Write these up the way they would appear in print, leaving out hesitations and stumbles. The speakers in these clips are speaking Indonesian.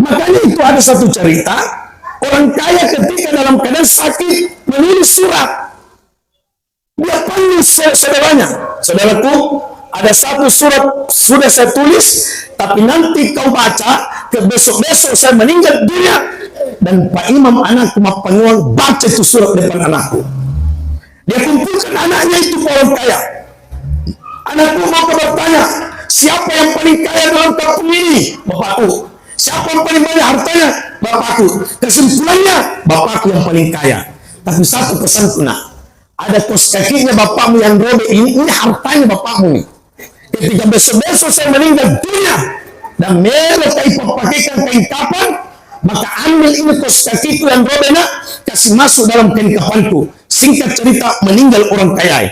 Makanya itu ada satu cerita, orang kaya ketika dalam keadaan sakit menulis surat. Dia panggil saudaranya, saudaraku, ada satu surat sudah saya tulis, tapi nanti kau baca, ke besok-besok saya meninggal dunia. Dan Pak Imam anakku Mapanuang baca itu surat depan anakku. Dia kumpulkan anaknya itu orang kaya. Anakku mau bertanya, siapa yang paling kaya dalam kampung ini? Bapakku. Siapa yang paling banyak hartanya? Bapakku. Kesimpulannya, bapakku yang paling kaya. Tapi satu pesanku nak, ada kos kakinya bapakmu yang robek ini hartanya bapakmu nih. Ketika besok-besok saya meninggal dunia dan melo pakaikan kain kapan, maka ambil ini kos kakiku yang robek nak, kasih masuk dalam kain kapanku. Singkat cerita, meninggal orang kaya.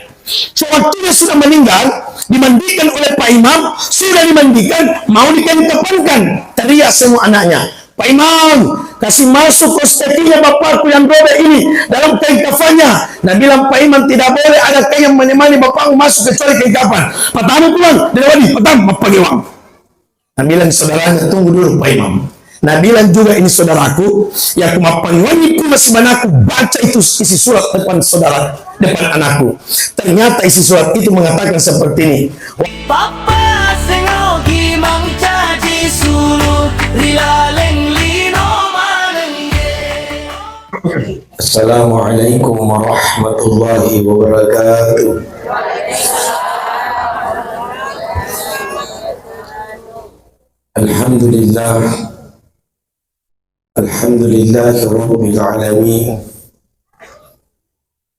So waktunya sudah meninggal, dimandikan oleh Pak Imam, sudah dimandikan, mau dikain kapankan. Teriak semua anaknya, Pak Imam, kasih masuk kos kakinya bapakku yang robek ini dalam kain kafannya. Nah bilang Pak Imam tidak boleh ada kain yang menemani bapakmu masuk kecuali kain kafan. Pertama pulang, dilawani, pertama pagi wang. Nah bilang saudaranya, tunggu dulu Pak Imam. Nah bilang juga ini saudaraku, ya kumapangwangi pun masih manaku baca itu isi surat depan saudara, depan anakku. Ternyata isi surat itu mengatakan seperti ini. Papa sengogi mang caji sulu rilaleng lino manenge. Assalamualaikum warahmatullahi wabarakatuh. Alhamdulillah, alhamdulillahi rabbil alamin,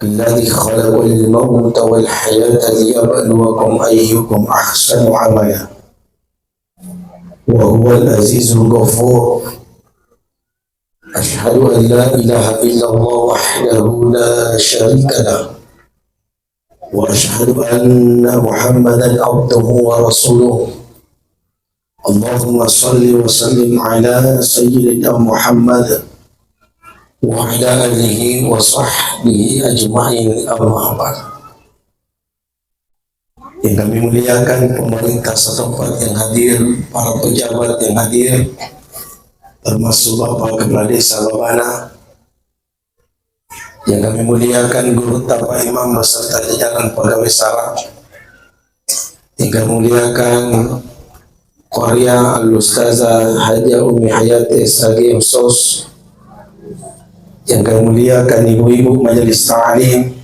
alladzi khalaqal mauta wal hayata liyabluwakum ayyukum ahsanu amala, wa huwal azizul ghafur. Ashhadu an la ilaha illallah wahdahu la syarika lah, wa ashhadu anna Muhammadan abduhu wa rasuluh. Allahumma salli wa sallim ala sayyidina Muhammad wa ala alihi wa sahbihi ajma'in, amma ba'd. Yang kami muliakan pemerintah setempat yang hadir, para pejabat yang hadir, termasuk Bapak Kepala Desa Babana. Yang kami muliakan guru Pak Imam beserta jajaran pegawai saraf. Yang kami muliakan Qaria Al-Ustazah Haja Umi Hayati SAG Sos. Yang kami muliakan ibu-ibu majelis ta'lim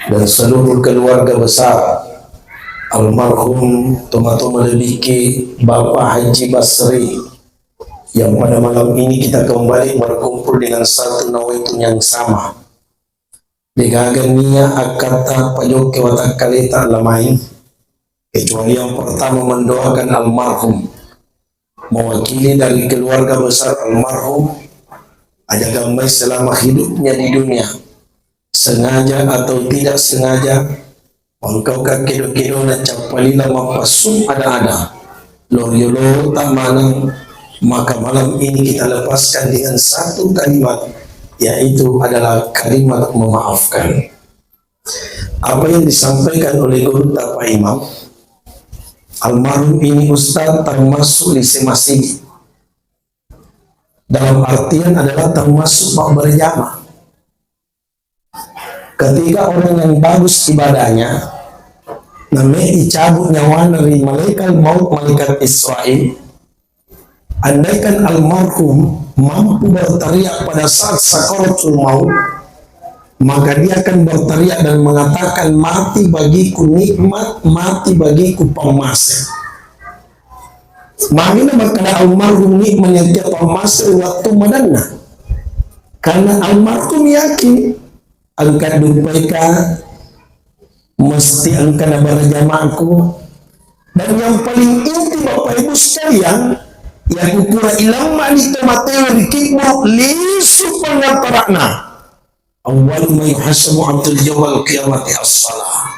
dan seluruh keluarga besar almarhum Tomato Melebiki Bapak Haji Basri, yang pada malam ini kita kembali berkumpul dengan satu nawaitu yang sama. Degagan niya akata payoke watak kalita lamai, kecuali yang pertama mendoakan almarhum, mewakili dari keluarga besar almarhum, aja gamai selama hidupnya di dunia, sengaja atau tidak sengaja, engkau kakido-kido na capalila mapasum ada-ada, loryolo tak manang. Maka malam ini kita lepaskan dengan satu kalimat, yaitu adalah kalimat memaafkan. Apa yang disampaikan oleh guru Pak Imam, almarhum ini Ustaz termasuk lise masih, dalam artian adalah termasuk pak berjamaah. Ketika orang yang bagus ibadahnya, namanya dicabut nyawa dari malaikat maut, malaikat Israel. Andaikan almarhum mampu berteriak pada saat sakaratul maut, maka dia akan berteriak dan mengatakan, mati bagiku nikmat, mati bagiku pemasa. Makanya berkata almarhum nikmat yang dia pemasa waktu madana, karena almarhum yakin angkat dupaika mesti angkat berjamaahku. Dan yang paling inti Bapak Ibu sekalian, yang ukura ilang mani tomateo rikikmo lisu pangaparakna awal may hasamu abdul jawal qiyamati as-salah.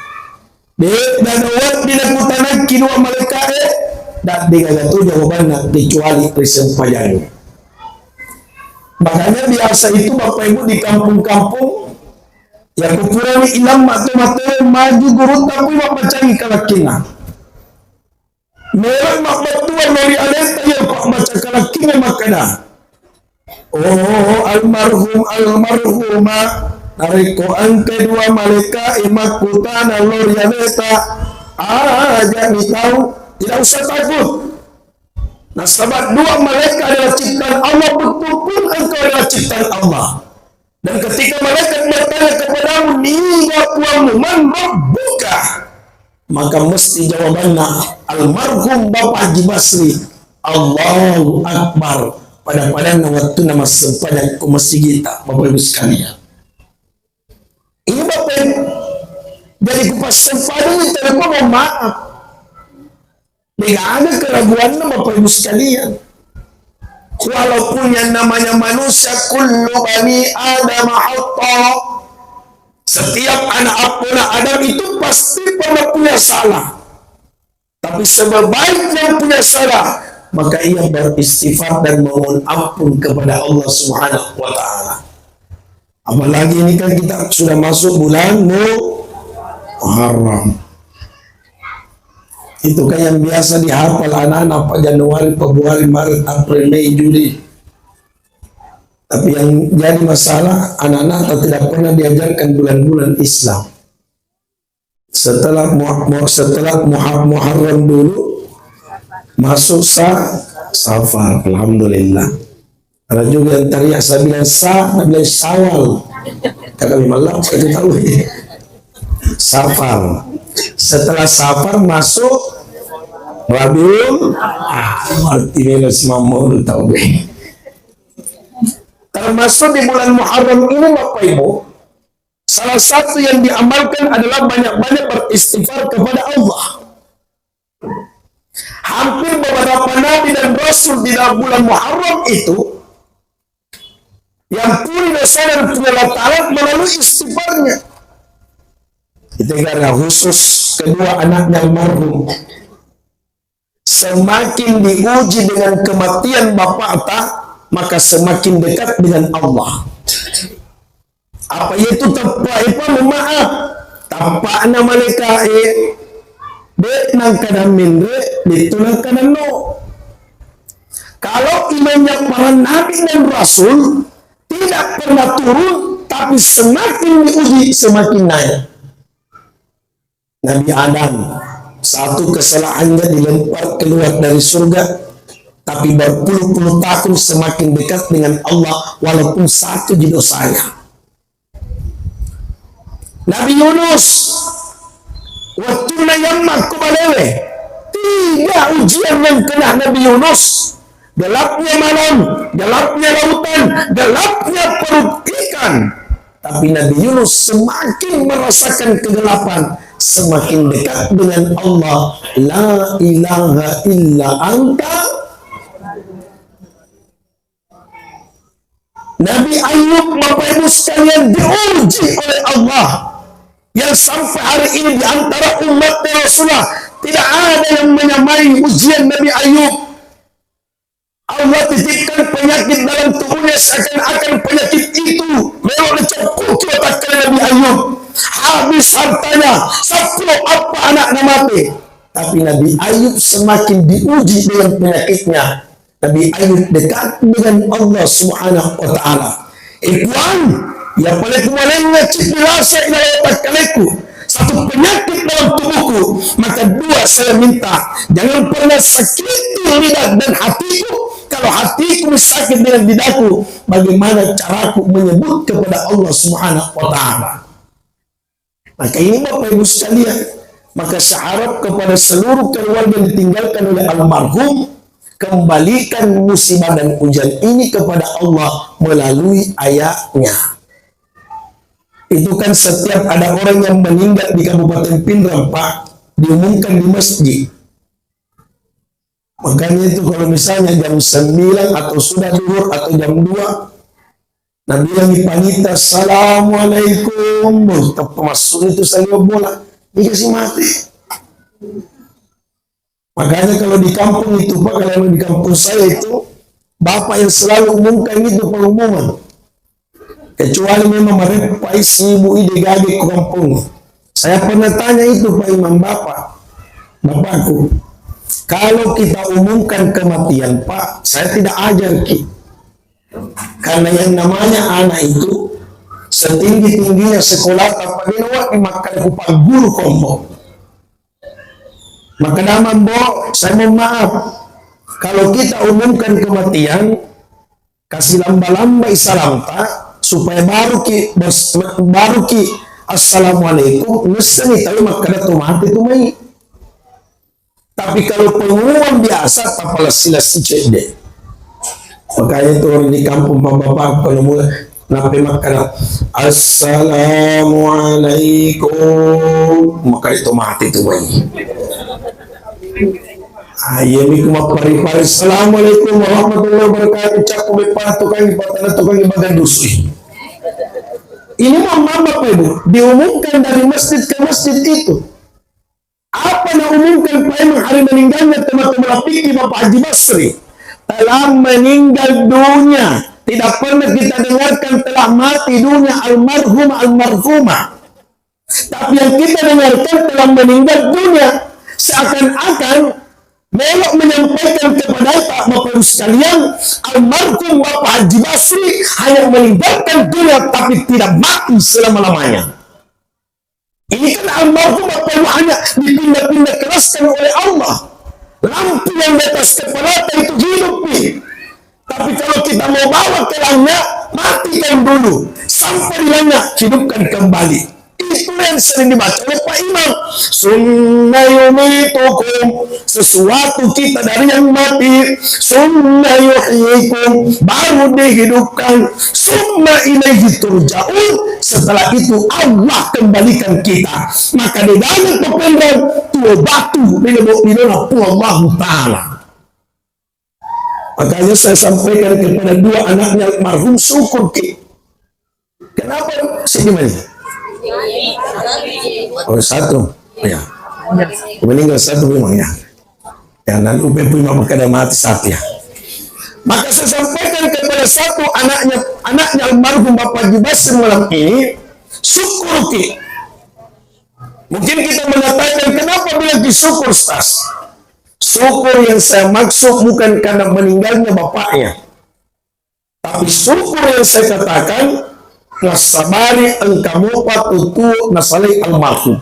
Dadawat dinakutanag kinua malakae dak digagato jawaban na kecuali presempayang. Makanya biasa itu Bapak Ibu di kampung-kampung yang ukura ni ilang mateo maju guru tapi mapacari kalakina. Meron makbatuan dari aleta yang Pak baca kalakinya makana. Oh almarhuma nariko ang kedua malaikat imakutana lor yaneta aja nih tahu tidak usah takut. Nah sebab dua malaikat adalah ciptaan Allah, betul-betul engkau adalah ciptaan Allah. Dan ketika malaikat bertanya kepadamu, niga puamu man rabbuka, maka mesti jawabannya almarhum Bapak Haji Basri, Allahu Akbar. Pada waktu nama sepanjang ke masjid kita, Bapak Ibu sekalian. Ini Bapak Ibu, jadi kupas sempadan itu mau maaf. Tidak ada keraguan Bapak Ibu sekalian. Walaupun yang namanya manusia, kullu bani Adam khata. Setiap anak Adam itu pasti pernah punya salah. Tapi sebaik yang punya salah, maka ia beristighfar dan memohon ampun kepada Allah Subhanahu wa Ta'ala. Apalagi ini kan kita sudah masuk bulan Muharram. Itu kan yang biasa dihafal anak-anak Pak Januari, Februari, Maret, April, Mei, Juli. Tapi yang jadi masalah anak-anak tidak pernah diajarkan bulan-bulan Islam. Setelah Muharram dulu masuk Safar, alhamdulillah. Ada juga yang teriak saya bilang bilang Syawal. Kata malam saya tahu. Safar. Setelah Safar masuk Rabiul Martinus Mamul tahu. Termasuk di bulan Muharram ini Bapak Ibu, salah satu yang diamalkan adalah banyak-banyak beristighfar kepada Allah. Hampir beberapa nabi dan rasul di dalam bulan Muharram itu yang pun dosa dan punya Allah melalui istighfarnya. Itu karena khusus kedua anaknya almarhum semakin diuji dengan kematian bapak maka semakin dekat dengan Allah. Apa itu tanpa maaf tanpa nama mereka nang kanan mindre itu nang kanan no. Kalau imannya para nabi dan rasul tidak pernah turun, tapi semakin diuji semakin naik. Nabi Adam satu kesalahannya dilempar keluar dari surga, tapi berpuluh-puluh tahun semakin dekat dengan Allah walaupun satu di dosanya. Nabi Yunus waktu nayammak kubalewe, tiga ujian yang kena Nabi Yunus, gelapnya malam, gelapnya lautan, gelapnya perut ikan. Tapi Nabi Yunus semakin merasakan kegelapan, semakin dekat dengan Allah. La ilaha illa anta. Nabi Ayub, Bapak Ibu sekalian, diuji oleh Allah. Yang sampai hari ini di antara umat Rasulullah tidak ada yang menyamai ujian Nabi Ayub. Allah titipkan penyakit dalam tubuhnya seakan-akan penyakit itu memang cepuki otak Nabi Ayub. Habis hartanya, 10 apa anaknya mati. Tapi Nabi Ayub semakin diuji dengan penyakitnya. Nabi Ayub dekat dengan Allah Subhanahu wa Ta'ala. Ikhwan, yang paling kemalinnya cipilasa ina otak kaleku, satu penyakit dalam tubuhku, maka dua saya minta, jangan pernah sakiti lidah dan hatiku. Kalau hatiku sakit dengan lidahku, bagaimana caraku menyebut kepada Allah Subhanahu wa Ta'ala? Maka ini Bapak Ibu sekalian, maka seharap kepada seluruh keluarga yang ditinggalkan oleh almarhum, kembalikan musibah dan ujian ini kepada Allah melalui ayatnya. Itu kan setiap ada orang yang meninggal di Kabupaten Pindrang, Pak, diumumkan di masjid. Makanya itu kalau misalnya jam 9 atau sudah duhur atau jam 2, Nabi yang dipanita, Assalamualaikum, masuk itu saya bola, dikasih mati. Makanya kalau di kampung itu, Pak, kalau di kampung saya itu, bapak yang selalu umumkan itu pengumuman. Kecuali memang mereka si ibu ide gage ke kampung. Saya pernah tanya itu Pak Imam bapakku, Kalau kita umumkan kematian, Pak, saya tidak ajar Ki. Karena yang namanya anak itu setinggi-tingginya sekolah tanpa dinuat dimakan kupang guru kombo. Maka daman Bo, saya mohon maaf. Kalau kita umumkan kematian, kasih lamba-lamba isalam tak, supaya baru ki assalamualaikum, mesti tahu maka tu mati tu mai. Tapi kalau pengumuman biasa, tak palas-silas si cek deh. Makanya itu orang di kampung bapak kalau mulai nape makan assalamualaikum, maka itu mati tu mai. Ayah ni kuma pari-pari assalamualaikum warahmatullahi wabarakatuh, cak bepa tukang ibadah dusun. Ini mama Bapak Ibu diumumkan dari masjid ke masjid itu. Apa yang umumkan Pak Imam hari meninggalnya teman-teman fikih Bapak Haji Basri telah meninggal dunia. Tidak pernah kita dengarkan telah mati dunia almarhum almarhumah. Tapi yang kita dengarkan telah meninggal dunia, seakan-akan belok menyampaikan kepada Bapak Ibu sekalian, almarhum Bapak Haji Basri hanya meninggalkan dunia tapi tidak mati selama-lamanya. Ini kan almarhum Bapak Ibu hanya dipindah-pindah keraskan oleh Allah. Lampu yang di atas kepala itu hidup nih. Tapi kalau kita mau bawa ke langit, matikan dulu. Sampai di langit, hidupkan kembali. Itu yang sering dibaca oleh Pak Imam. Summa yumitukum, sesuatu kita dari yang mati. Summa yuhyikum, baru dihidupkan. Summa ilaihi turja'un, setelah itu Allah kembalikan kita. Maka di dalam kependam tua batu bila Allah Ta'ala. Makanya saya sampaikan kepada dua anaknya almarhum syukur Ki. Kenapa sedih? Oh satu, ya. Meninggal satu memang ya. Ya lalu punya maka mati satu ya. Maka saya sampaikan kepada satu anaknya almarhum Bapak Haji Basri malam ini, syukur Ki. Mungkin kita mengatakan kenapa bilang syukur Stas? Syukur yang saya maksud bukan karena meninggalnya bapaknya, tapi syukur yang saya katakan nasabari engkamu patutu nasalih almarhum.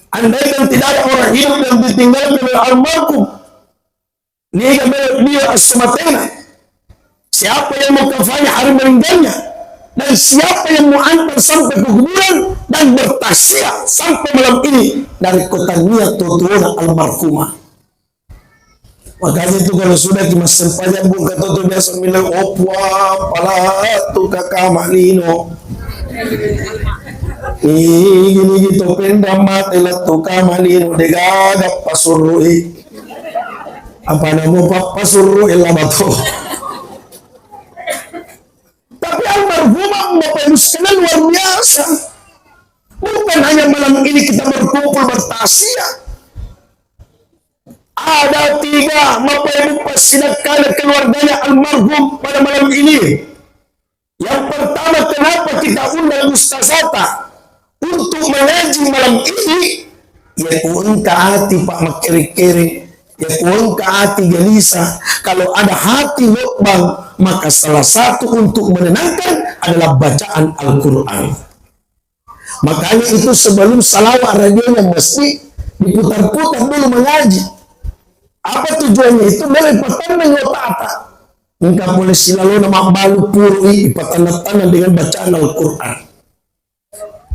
Andai kan tidak ada orang hidup yang ditinggalkan oleh almarhum, dia as-sumatena. Siapa yang mau kafanya hari meninggalnya, dan siapa yang mau antar sampai ke kuburan dan bertasya sampai malam ini dari kota Nia Tutuana almarhumah. Makanya itu kalau sudah di masa sepanjang buka tutup biasa bilang opwa pala tu kakak malino gini gitu pendamat elat tu kamalino degagap pasurui apa nama pak pasurui elabato. Tapi almarhumah Bapak Ibu sekalian luar biasa. Bukan hanya malam ini kita berkumpul bertasya. Ada tiga Bapak Ibu pasidakkan keluarganya almarhum pada malam ini. Yang pertama, kenapa kita undang Ustazata untuk mengaji malam ini? Ya kuun ke hati Pak makiri-kiri, ya kuun ke hati gelisah. Kalau ada hati lubang, maka salah satu untuk menenangkan adalah bacaan Al-Quran. Makanya itu sebelum salawat radionya mesti diputar-putar dulu mengaji. Apa tujuannya itu? Melepatan menyotata. Engkau boleh silalu nama balu puri ipatan-tatan dengan bacaan Al-Quran.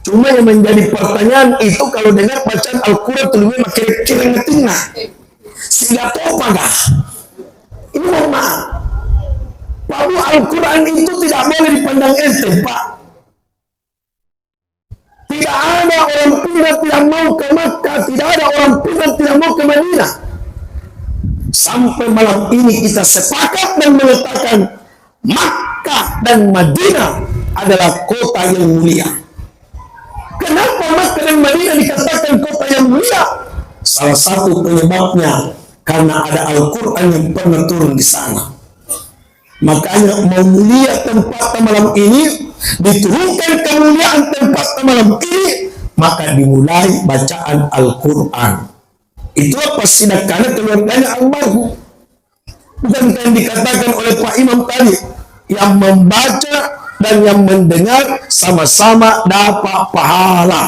Cuma yang menjadi pertanyaan itu kalau dengar bacaan Al-Quran itu lebih kira-kira ngetingah. Sehingga topagah. Ini mohon maaf. Bahwa Al-Quran itu tidak boleh dipandang enteng Pak. Tidak ada orang pindah tidak mau ke Makkah, tidak ada orang pindah tidak mau ke Madinah. Sampai malam ini kita sepakat dan mengatakan Makkah dan Madinah adalah kota yang mulia. Kenapa Makkah dan Madinah dikatakan kota yang mulia? Salah satu penyebabnya karena ada Al-Quran yang pernah turun di sana. Makanya mau mulia tempat malam ini, diturunkan kemuliaan tempat malam ini, maka dimulai bacaan Al-Quran. Itulah pasidakana keluarganya almarhum. Bukankah yang dikatakan oleh Pak Imam tadi, yang membaca dan yang mendengar sama-sama dapat pahala.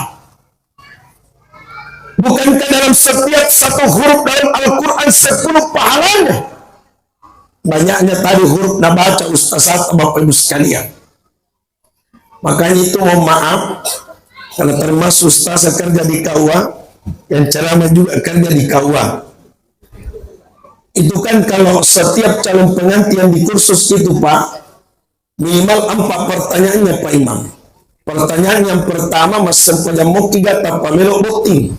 Bukankah dalam setiap satu huruf dalam Al-Quran 10 pahalanya? Banyaknya tadi huruf na baca Ustaz atau Bapak Ibu sekalian. Makanya itu mohon maaf, kalau termasuk Ustaz kerja di KUA, yang ceramah juga kerja di KUA. Itu kan kalau setiap calon pengantin di kursus itu Pak, minimal 4 pertanyaannya Pak Imam. Pertanyaan yang pertama, mas sempurna mau 3 tanpa melok bukti.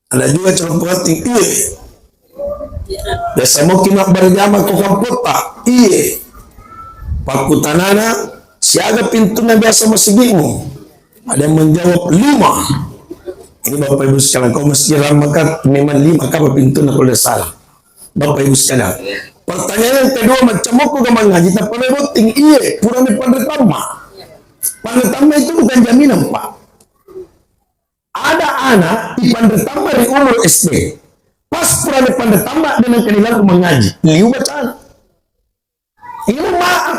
Ada juga calon pengantin, iya. Biasa mau kimak berjama kau kampota, iya. Paku tanana, siaga pintunya biasa masih bingung. Ada yang menjawab 5. Ini Bapak Ibu sekalian, kau mesti ramakan memang 5 apa pintunya kalau salah. Bapak Ibu sekalian. Pertanyaan yang kedua, macam aku gamang ngaji tak pernah voting, iya. Pura ni pandetama. Pandetama itu bukan jaminan Pak. Ada anak di pandetama di umur SD. Pas pura ni pandetama dengan kenilan mengaji. Liu bacaan. Ini maaf.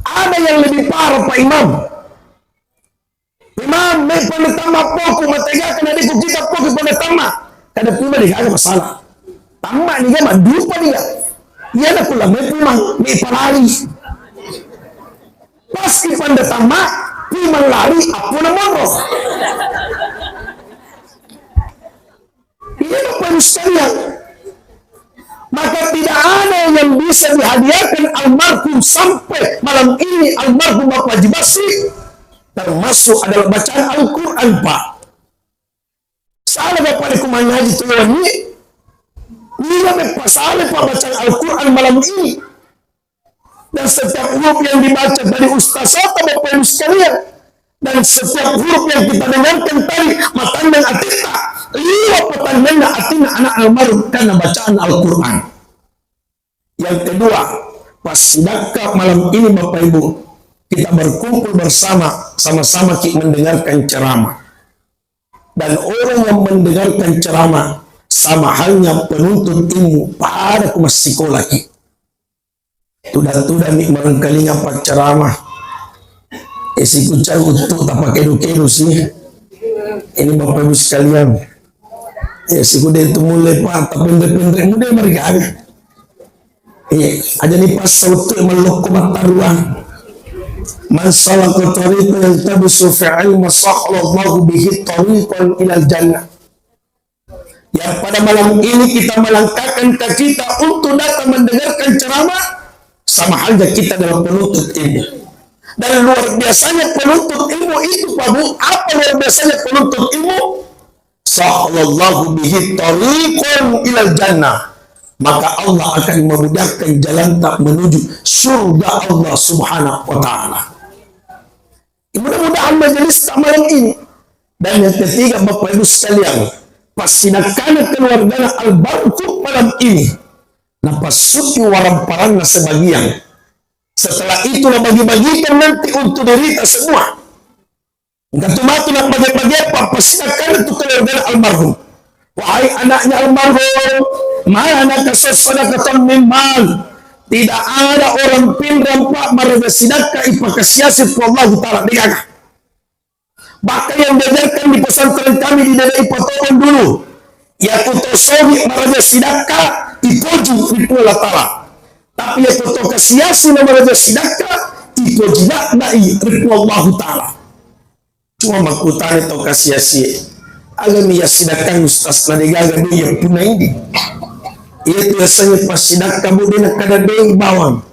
Ada yang lebih parah Pak Imam. Imam, may pandetama po, kung mataga ka na di ko kita po, kung pandetama. Kada pima di ka masalah. Tama ni gama, dupa niya. Yan ako lang, may pumang, may palari. Pas ipandatama, pumang lari, ako na mo. Yan ang panustayan. Maka tidak ada yang bisa dihadiahkan almarhum sampai malam ini almarhum Bapak Haji Basri. Termasuk adalah bacaan Al-Quran Pak. Salah Bapak di kumanya haji tuan ini. Nila pasalnya Pak bacaan Al-Quran malam ini. Dan setiap huruf yang dibaca dari Ustaz atau Bapak Ibu sekalian, dan setiap huruf yang kita dengarkan tadi matandang atita, 5 petandangnya atina anak almarhum karena bacaan Al-Quran. Yang kedua, pas sedekah malam ini Bapak Ibu, kita berkumpul bersama, sama-sama kita mendengarkan ceramah. Dan orang yang mendengarkan ceramah sama halnya penuntut ilmu pada masih sekolah kita. Tudah nih barangkali ngapak ceramah. Isi kucar untuk tak pakai kedu sih. Ini Bapak Ibu sekalian. Isi kuda itu mulai Pak, tapi pendek muda mereka ada. Aja nih pas sautu melok mata ruang. Man salaka tariqan yaltabisu fi ilmi sahlallahu bihi tariqan ilal jannah. Yang pada malam ini kita melangkahkan kaki kita untuk datang mendengarkan ceramah, sama halnya kita dalam penuntut ilmu. Dan luar biasanya penuntut ilmu itu Pak Bu, apa luar biasanya penuntut ilmu? Sallallahu bihi tariqan ilal jannah. Maka Allah akan memudahkan jalan tak menuju surga Allah Subhanahu wa taala. Mudah-mudahan majelis malam ini. Dan yang ketiga Bapak Ibu sekalian, pasidakana keluarga albarku malam ini napasuki waramparang na sebagian. Setelah itulah bagi-bagikan nanti untuk derita semua. Enggak tumatu nak bagi-bagi apa pasidakana itu keluarga almarhum. Wahai anaknya almarhum, mana nak sedekah min mal. Tidak ada orang pinram Pak maraga sedekah ipakasiasi Allah taala digana. Bahkan yang diajarkan di pesantren kami di daerah Ipatokan dulu, ya kutosobi maraga sedekah ipoji Allah taala. Tapi ya kutokasiasi maraga sedekah ipoji nai Allah taala. Cuma makutane to kasiasi. Alam ya sedekah Ustaz nadigaga dia punah ini. Itu biasanya pas sedekah budina kada deui bawang.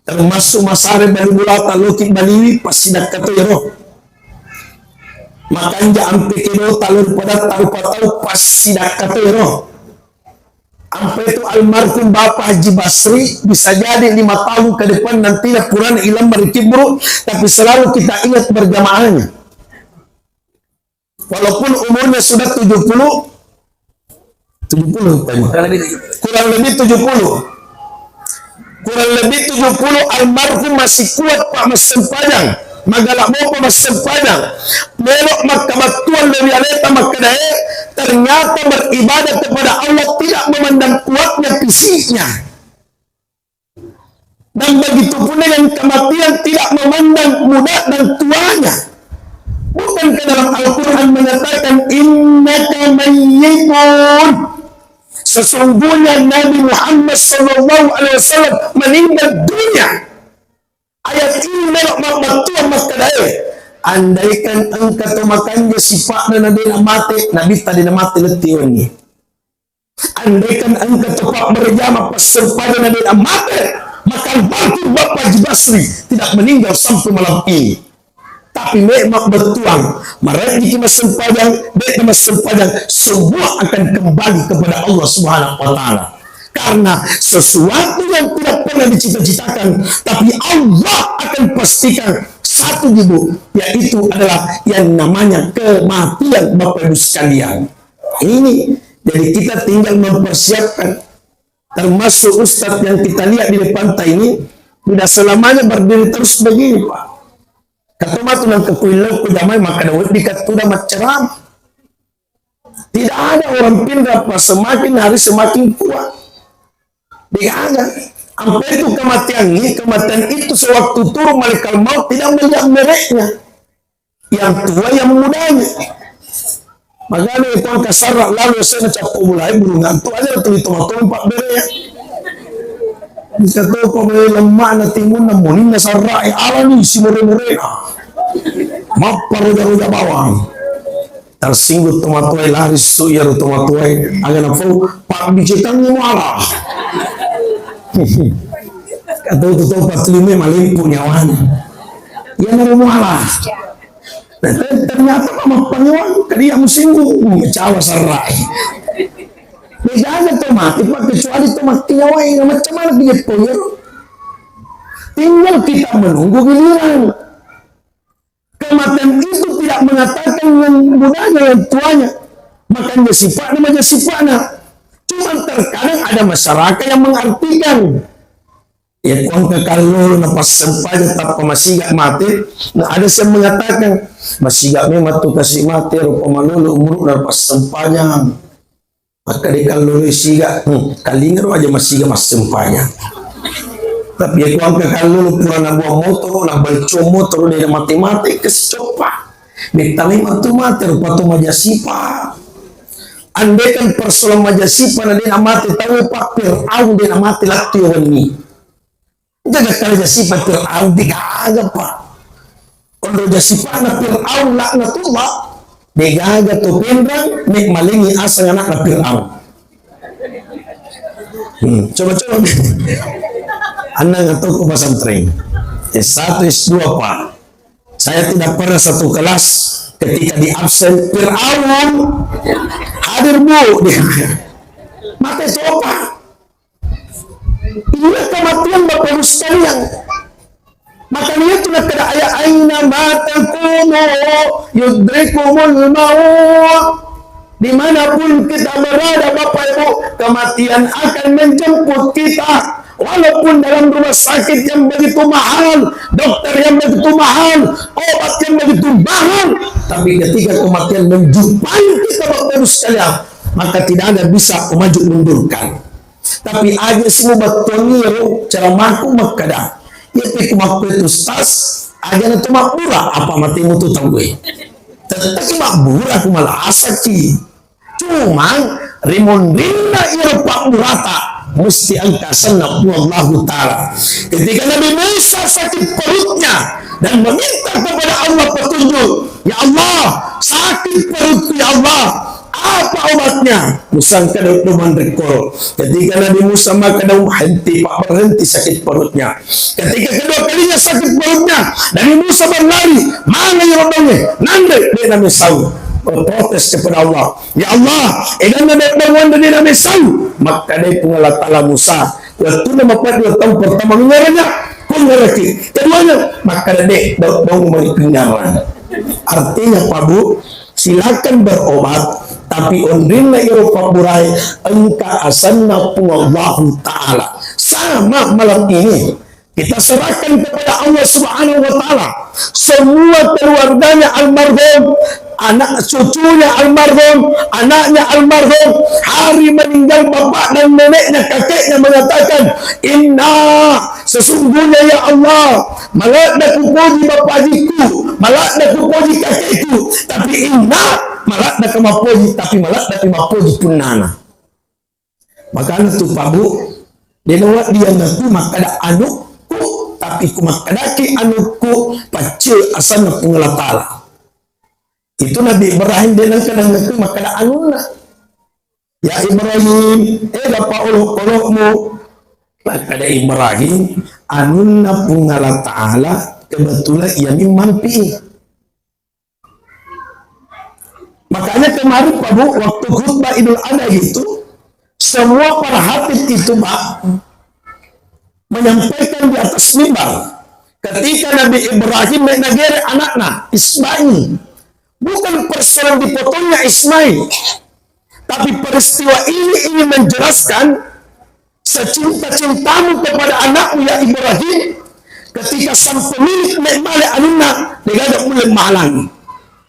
Termasuk masare dari bulata lokit baliwi pas sedekah tu roh. Makanya ampe kilo talur pada tahu pas sedekah tu roh. Ampe itu almarhum Bapak Haji Basri bisa jadi 5 tahun ke depan nanti Quran ilam berkibru, tapi selalu kita ingat berjamaahnya. Walaupun umurnya sudah 70 kurang lebih 70 almarhum masih kuat Pak masih panjang magalak mo pa masih panjang melok makabatuan dari aleta makadae ternyata beribadah kepada Allah tidak memandang kuatnya fisiknya. Dan begitu pun dengan kematian tidak memandang muda dan tuanya. Bukankah dalam Al-Quran menyatakan innaka mayyitun, sesungguhnya Nabi Muhammad SAW meninggal dunia. Ayat ini memang betul makadai. Andaikan engkau makan sifat dan Nabi mati, Nabi tadi mati letion ni. Andaikan engkau tepat berjamaah persembahan Nabi mati, maka waktu Bapak Basri tidak meninggal sampai malam ini. Tapi memang bertuang mereka sempadang, mereka sempadang, semua akan kembali kepada Allah Subhanahu Wa Taala. Karena sesuatu yang tidak pernah dicita-citakan, tapi Allah akan pastikan satu ibu, yaitu adalah yang namanya kematian Bapak Ibu sekalian. Ini jadi kita tinggal mempersiapkan. Termasuk Ustadz yang kita lihat di depan ini tidak selamanya berdiri terus begini, Pak. Kata matu nang kekuilau kujamai maka dawet dikatuda maceram. Tidak ada orang pindah Pak, semakin hari semakin kuat. Tidak ada. Sampai itu kematian itu sewaktu turun malaikat maut tidak melihat mereknya. Yang tua yang mudanya. Makanya itu angka sarak lalu saya mencapai mulai burungan tu aja tu itu matong Pak Bere. Bisa tahu kau boleh lemah na timun na munin na sarak alami si mure-mure. Mapar roja bawang. Tersinggung tomatuai lari suya tomatuai agak nafsu Pak bicitang ni muara. Kata itu Pak Lime malimpu nyawan. Ya naru muara. Ternyata sama penyewan dia musinggung mencawa sarai. Beda aja tomat, Pak, kecuali tomat nyawai macam mana dia poyer. Tinggal kita menunggu giliran. Kematian itu tidak mengatakan yang mudanya yang tuanya. Makanya sifatnya. Cuma terkadang ada masyarakat yang mengartikan. Ya kuang kekalul napas sempanya tanpa masih gak mati. Nah ada yang mengatakan masih gak memang tu kasih mati rupa manulu umur napas sempanya. Maka dikalul siga kalingan aja masih gak mas sempanya. Tapi ya kuang kekalul pura nabuang motor nak balco motor dari mati-mati kesecopa. Ditali mati rupa tu majasipa. Andaikan persoalan majasipa na din amati tahu Pak Fir'aun din amati latihan ni. Jaga kerja sifat Fir'aun digaga Pak. Kalau sifat na Fir'aun laknatullah digaga tu pindrang nek malingi asal anak na Fir'aun. Coba-coba anda nggak tahu ke pesantren S1 S2 Pak. Saya tidak pernah satu kelas ketika di absen Fir'aun hadir Bu dia mati sopa. Inilah kematian Bapak Ibu sekalian. Makanya itu nak kena ayat aina matakumu yudrikumul maut. Dimanapun kita berada Bapak Ibu, kematian akan menjemput kita. Walaupun dalam rumah sakit yang begitu mahal, dokter yang begitu mahal, obat yang begitu mahal, tapi ketika kematian menjumpai kita Bapak Ibu sekalian, maka tidak ada bisa maju mundurkan. Tapi aja semua batoniru cara maku makada. Yaitu kumaku itu stas, aja itu makmurah apa mati mutu tahu gue. Tetapi makmurah aku malah asaki. Cuman rimondina irupak murata mesti angkasan Allah Ta'ala. Ketika Nabi Musa sakit perutnya dan meminta kepada Allah petunjuk, ya Allah sakit perutku ya Allah, apa obatnya? Musa kadang rekor. Ketika Nabi Musa maka kadang berhenti sakit perutnya. Ketika kedua kalinya sakit perutnya, Nabi Musa berlari, mana yang rodongnya? Nande dia Nabi Saul berprotes kepada Allah, ya Allah, idan na bangun dari Nabi Saul. Maka dia pengalat Allah Musa. Waktu nama pada tahun pertama mengaranya, pengaraki. Keduanya, maka dia bangun meninggalkan. Artinya Pak Bu, silakan berobat, tapi ondinna Eropa burai engka asanna Allah Ta'ala. Sama malam ini kita serahkan kepada Allah Subhanahu Wa Ta'ala semua keluarganya almarhum anak cucunya almarhum, anaknya almarhum, hari meninggal bapak dan neneknya, kakeknya mengatakan, inna, sesungguhnya ya Allah, malak dah kupuji bapak hajiku, malak dah kupuji kakekku, tapi inna, malak dah kemapuji, tapi malak dah kemapuji punana. Maka itu Pak Bu, dia nawat dia ngaku makada anukku, tapi kumakadaki anukku pacil asana pengelatala. Itu Nabi Ibrahim dia kadang ngaku makada anuna. Ya Ibrahim, bapak olok-olokmu. Makada Ibrahim, anuna pengelatala kebetulan ia mimpi. Makanya kemarin Pak Bu, waktu khutbah Idul Adha itu, semua para hatib itu Pak menyampaikan di atas mimbar ketika Nabi Ibrahim menagere anaknya Ismail, bukan persoalan dipotongnya Ismail, tapi peristiwa ini ingin menjelaskan secinta-cintamu kepada anakmu ya Ibrahim, ketika sang pemilik mekmale anuna negara mulai malang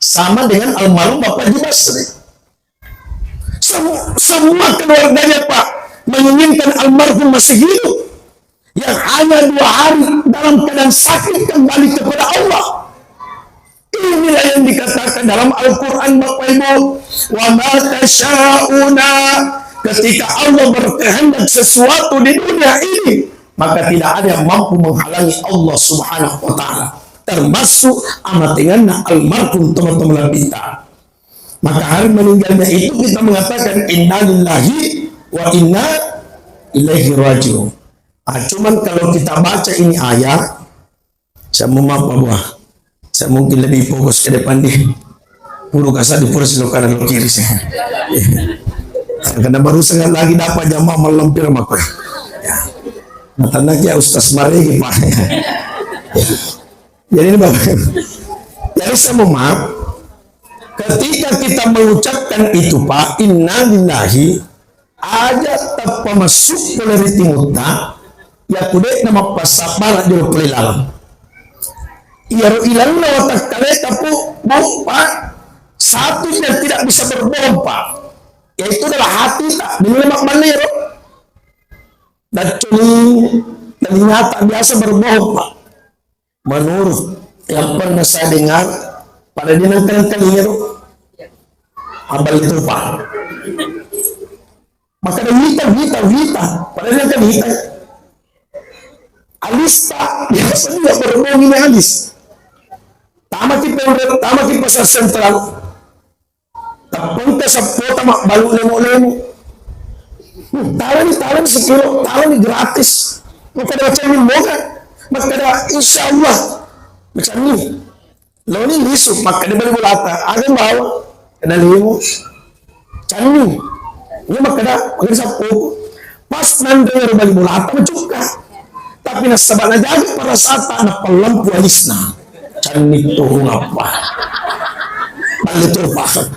sama dengan almarhum Bapak Haji Basri. Semua keluarganya Pak menginginkan almarhum masih hidup, yang hanya 2 hari dalam keadaan sakit kembali kepada Allah. Inilah yang dikatakan dalam Al-Quran Bapak Ibu, wa ma tasya'una, ketika Allah berkehendak sesuatu di dunia ini, maka tidak ada yang mampu menghalangi Allah Subhanahu wa Ta'ala, termasuk amatinganna almarhum teman-teman kita. Maka hari meninggalnya itu kita mengatakan inna lillahi wa inna ilaihi raji'un. Cuman kalau kita baca ini ayat, saya mau maaf Pak Buah, saya mungkin lebih fokus ke depan nih. Puru kasar di pura sebelah kanan kiri saya. Karena baru sangat lagi dapat jamaah melampir mak ya. Mata ya Ustaz Maregi Pak. Jadi ini Bapak. Jadi saya mau maaf, ketika kita mengucapkan itu Pak, inna lillahi, aja tanpa masuk oleh timuta, ya kude nama pasapala di pelilalam. Iya ilan watak kale kapu bohong Pak, satu yang tidak bisa berbohong Pak, yaitu adalah hati tak dengan lemak manero dan culing dan nyata biasa berbohong Pak. Menurut yang pernah saya dengar pada dinangkan kalinya abal itu Pak, maka ada wita pada dinangkan wita alista biasa juga berbohong ini alis tamaki pasar sentral tapong ka sa pota balu lemo talan sekilo talan gratis maka ada macam ini moga maka ada insya Allah macam ini lo ini lisuk maka ada balik bulata agan bawa ada lemo canin ini maka ada sa po pas nanti balik bulata macuka tapi nasabak na jadi para saat anak pelampu alis na canin itu ngapa balik terpakat.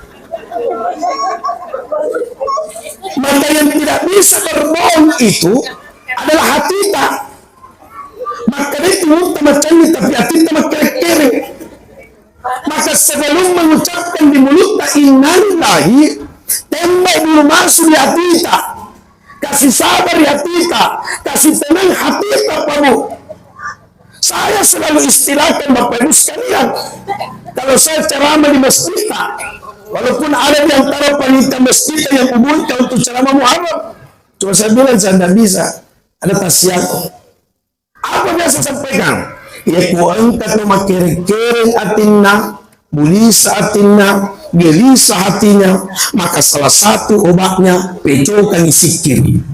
Maka yang tidak bisa berbohong itu adalah hati tak. Maka itu macam ini tapi hati tak kere-kere. Maka sebelum mengucapkan di mulut tak innalillahi, tembak dulu masuk di hati tak. Kasih sabar di hati tak, kasih tenang hati tak kamu. Saya selalu istilahkan Bapak Ibu sekalian, kalau saya ceramah di masjid tak, walaupun ada di antara panitia masjid yang hubungkan untuk ceramah Muharram, cuma saya bilang saya tidak bisa, ada tasyaku. Apa biasa sampaikan? Ya ku angkat nama kering-kering hatinya, bulisa hatinya, gelisah hatinya, maka salah satu obatnya pecokan isi kiri.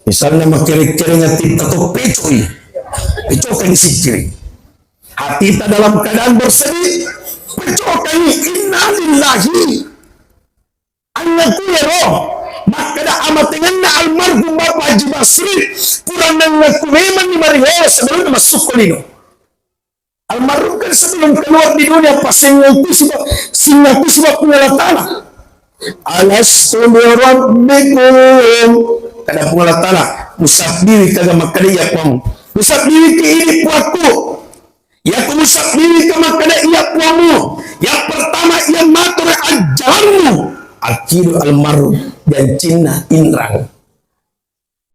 Misalnya nama kering-kering hati atau pecoi, pecokan isi kiri. Hati kita dalam keadaan bersedih, pecokan innalillahi annaku ya roh maka da amat dengan almarhum Bapak Haji Basri kurang mengaku memang di mariho sebelum masuk kolino almarhum kan sebelum keluar di dunia pas singaku sebab pengalat tanah alastu birabbikum kada pengalat tanah musab diri kada makariya kamu musab diri ke ini puatku Ya kumusap diri kama kada iya puamu. Yang pertama ia matur ajaranmu. Akidu almarhum dan Cina inrang.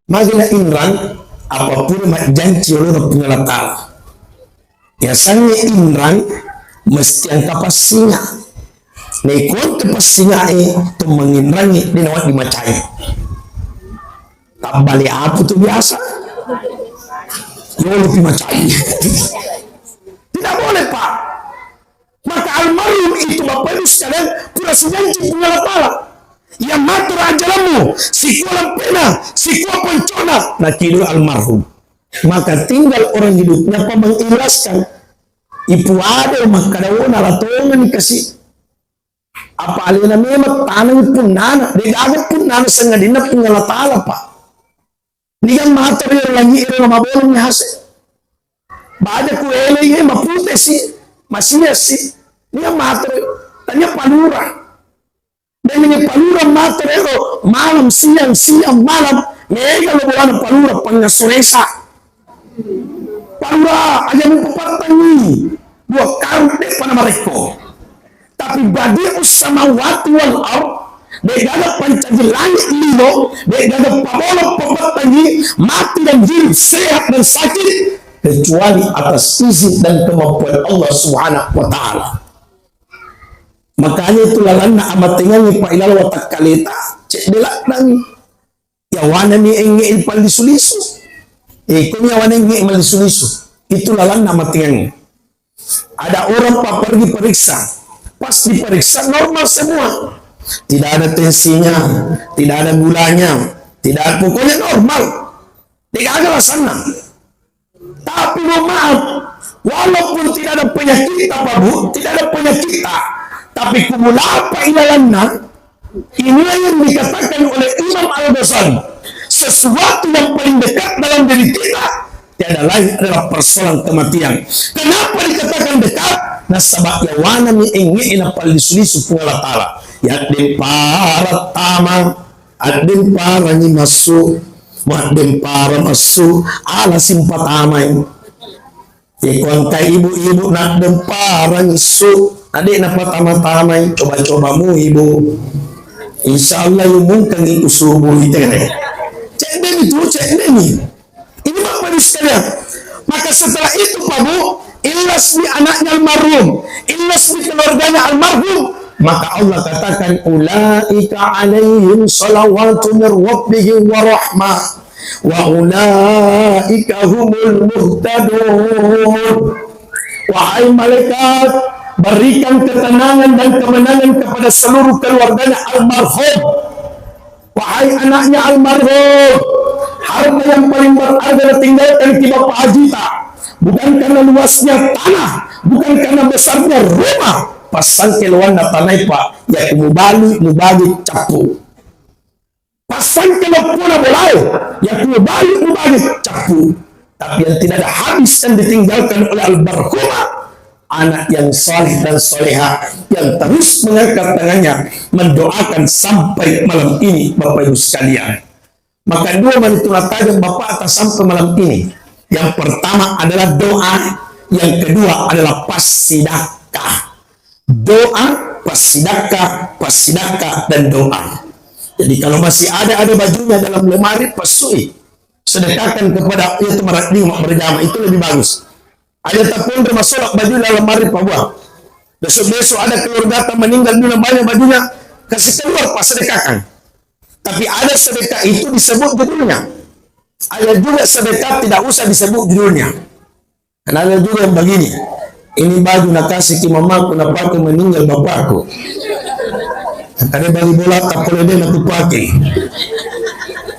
Magina inrang apapun mak janji oleh pengalatala. Biasanya inrang mesti ang kapasinga. Naikon kapasinga itu menginrangi dinawat dimacai. Tak balik apa tu biasa. Yo lebih macai. Tidak boleh Pak. Maka almarhum itu Bapak Ibu sekalian pura janji pengalatala. Yang matur ajaranmu, si kualam pena, si kuah pencona, nah kini almarhum. Maka tinggal orang hidupnya apa mengikhlaskan. Ipu ada maka dauna latongan dikasih. Apa alina memang tanang pun nana, degagat pun nana sengadina pengalatala Pak. Ini kan matur yang lagi iring mabolong hasil. Baada kuelenya mapute si, masih si. Ini kan matur, tanya palura. Dan ini palura matur itu malam siang malam. Mega lo bukan palura pengasuresa. Palura aja mempertangi dua kali pada mereka. Tapi badi usamawati wal ard, degada pancagi langit lilo, degada pabola pempertangi mati dan hidup sehat dan sakit kecuali atas izin dan kemampuan Allah Subhanahu wa taala. Makanya itu lalana amatingan ni Pak Ilal watak kalita cek delak nang yawana ni engge pal disulisu kung yawana engge mal disulisu itu lalana amatingan. Ada orang Pak pergi periksa, pas diperiksa normal semua, tidak ada tensinya, tidak ada gulanya, tidak, pokoknya normal, tidak ada sana. Tapi maaf, walaupun tidak ada penyakit apa Bu, tidak ada penyakit, tapi kumula apa ilalanna, inilah yang dikatakan oleh Imam Al-Ghazali, sesuatu yang paling dekat dalam diri kita tiada lain adalah persoalan kematian. Kenapa dikatakan dekat? Nasabak yawana mi ingi ina palisulisu pengalatala. Yadim para tama, adim para ni masu, wadim para masu, ala simpat amay. Ikuan kay ibu-ibu nadem para nisu, adik na patama-tamay, coba-coba mo ibu. Insya Allah yung mungkang ikusubo ito kan. Cek demi itu, cek demi. Ini Bapak Ibu sekalian. Maka setelah itu Pak Bu, ilas di anaknya almarhum, ilas di keluarganya almarhum, maka Allah katakan ulaika alaihim salawatu mir rabbihim wa rahmah wa ulaika humul muhtadun. Wahai malaikat, berikan ketenangan dan kemenangan kepada seluruh keluarganya almarhum. Wahai anaknya almarhum, harta yang paling berharga tinggalkan di Bapak Hajita, bukan karena luasnya tanah, bukan karena besarnya rumah, pasang keluar na tanay Pak, ya mubali capu. Pasang keluar puna bolay, ya mubali capu. Tapi yang tidak ada habis dan ditinggalkan oleh almarhumah, anak yang saleh dan soleha yang terus mengangkat tangannya mendoakan sampai malam ini Bapak Ibu sekalian. Maka dua manitulah tajam Bapak atas sampai malam ini. Yang pertama adalah doa, yang kedua adalah pasidakah. Doa, pasidakah dan doa. Jadi kalau masih ada bajunya dalam lemari, pasui, sedekahkan kepada itu berjamaah, itu lebih bagus. Ada tapun rumah sholat baju dalam lemari Pak Buah. Besok-besok ada keluarga meninggal dunia banyak bajunya, kasih keluar Pak, sedekahkan. Tapi ada sedekah itu disebut judulnya. Ada juga sedekah tidak usah disebut judulnya. Dan ada juga yang begini, ini baju nak kasih ke mamaku, nak pakai meninggal bapakku. Kada bagi bola tak boleh dia nak pakai.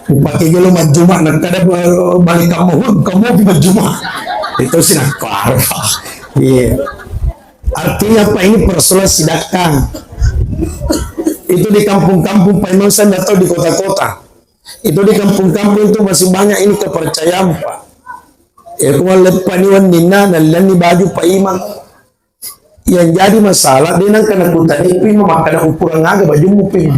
Pakai gelo majuma nak kada bagi kamu pergi majuma. Itu sih nak kelar. Iya. Artinya apa ini persoalan sedekah. Itu di kampung-kampung Pak Imam, saya atau di kota-kota. Itu di kampung-kampung itu masih banyak ini kepercayaan Pak. Ya kalau lepas niwan nina dan lani baju Pak Imam. Yang jadi masalah dia nang kena kutan itu Imam makanya ukuran agak baju muping.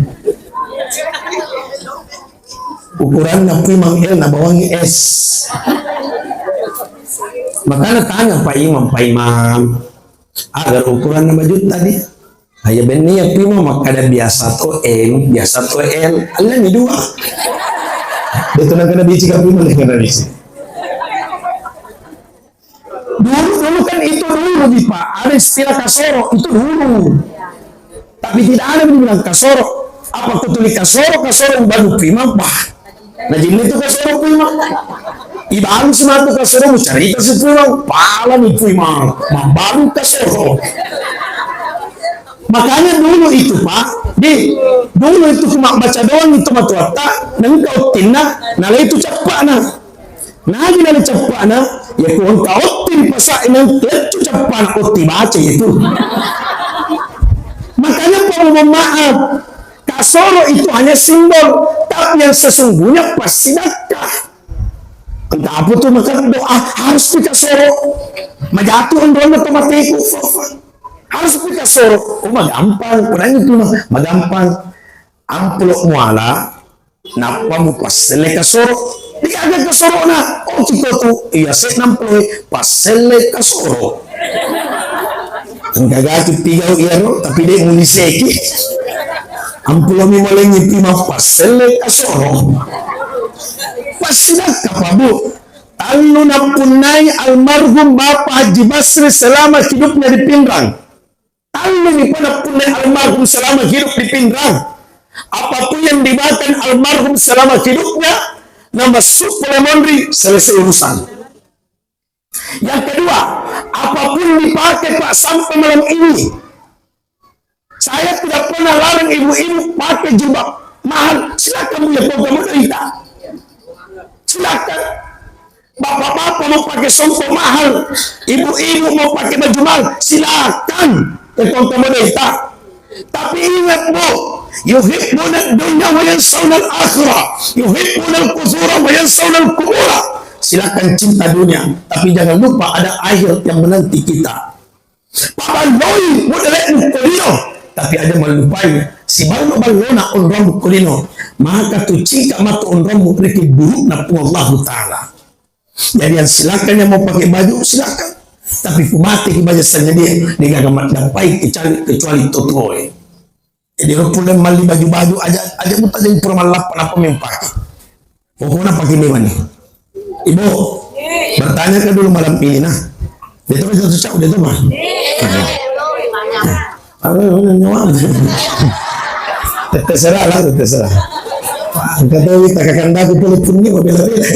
Ukuran na Imam na bawangi S. Makanya tanya Pak Imam, agar ukuran nama juta tadi. Ayah benih yang prima maka ada biasa to M, biasa to L, Allah ni dua. Betul nak kena biji kau prima kena biji. Dulu kan itu dulu nih Pak, ada istilah kasoro itu dulu. Tapi tidak ada yang bilang kasoro. Apa aku tulis kasoro yang baru prima Pak. Nah jadi itu kasoro prima. Ibang semua itu kasoro mau cerita si prima, pala nih prima, baru kasoro. Makanya dulu itu Pak, dulu itu cuma baca doang itu matu otak, nang kau tina, nala itu cepat nah. Nah gila cepat nah, ya kau tin pasak nang itu cepat kau baca itu. Makanya kalau maaf, kasoro itu hanya simbol, tapi yang sesungguhnya pasti sedekah. Entah apa tuh maka doa harus kasoro, majatu ondron otomatiku. Harus kita soro, mah gampang, kurang itu mah gampang. Ampulok muala, napa mu pasele kasoro, dikaga kasoro na, kita tuh, iya set nampule pasele kasoro. Enggak tiga iro, tapi dia muniseki. Ampulok mi mulai ngipi mah pasele kasoro. Pasti kapabu. Lalu nampunai almarhum Bapak Haji Basri selama hidupnya di Pindrang. Lalu ni pada punai almarhum selama hidup di Pindrang. Apapun yang dimakan almarhum selama hidupnya, nama supaya mondri selesai urusan. Yang kedua, apapun dipakai Pak sampai malam ini, saya tidak pernah larang ibu-ibu pakai jubah mahal. Silakan punya program kita. Silakan. Bapak-bapak mau pakai sompo mahal, ibu-ibu mau pakai baju mahal, silakan. Tentang pemerintah. Tapi ingat Bu, yuhibbuna dunya wa yansawna al-akhirah, yuhibbuna al-qusura wa yansawna al-qubura. Silakan cinta dunia, tapi jangan lupa ada akhirat yang menanti kita. Pabaloi modalek mukulino, tapi ada melupai si baru balona onrom mukulino, maka tu cinta mata onrom mukulino buruk na Allah Ta'ala. Jadi yang silakan yang mau pakai baju silakan. Tapi kumati kibaja saja dia gak dapai kecuali totoy. Jadi rupanya mali baju-baju aja buta jadi permalap apa pakai. Pokoknya pakai ini nih. Ibu bertanya ke dulu malam ini nah. Dia tuh satu cak udah tuh mah. Terserah lah terserah. Kata kita kakak aku pun ini bela-bela.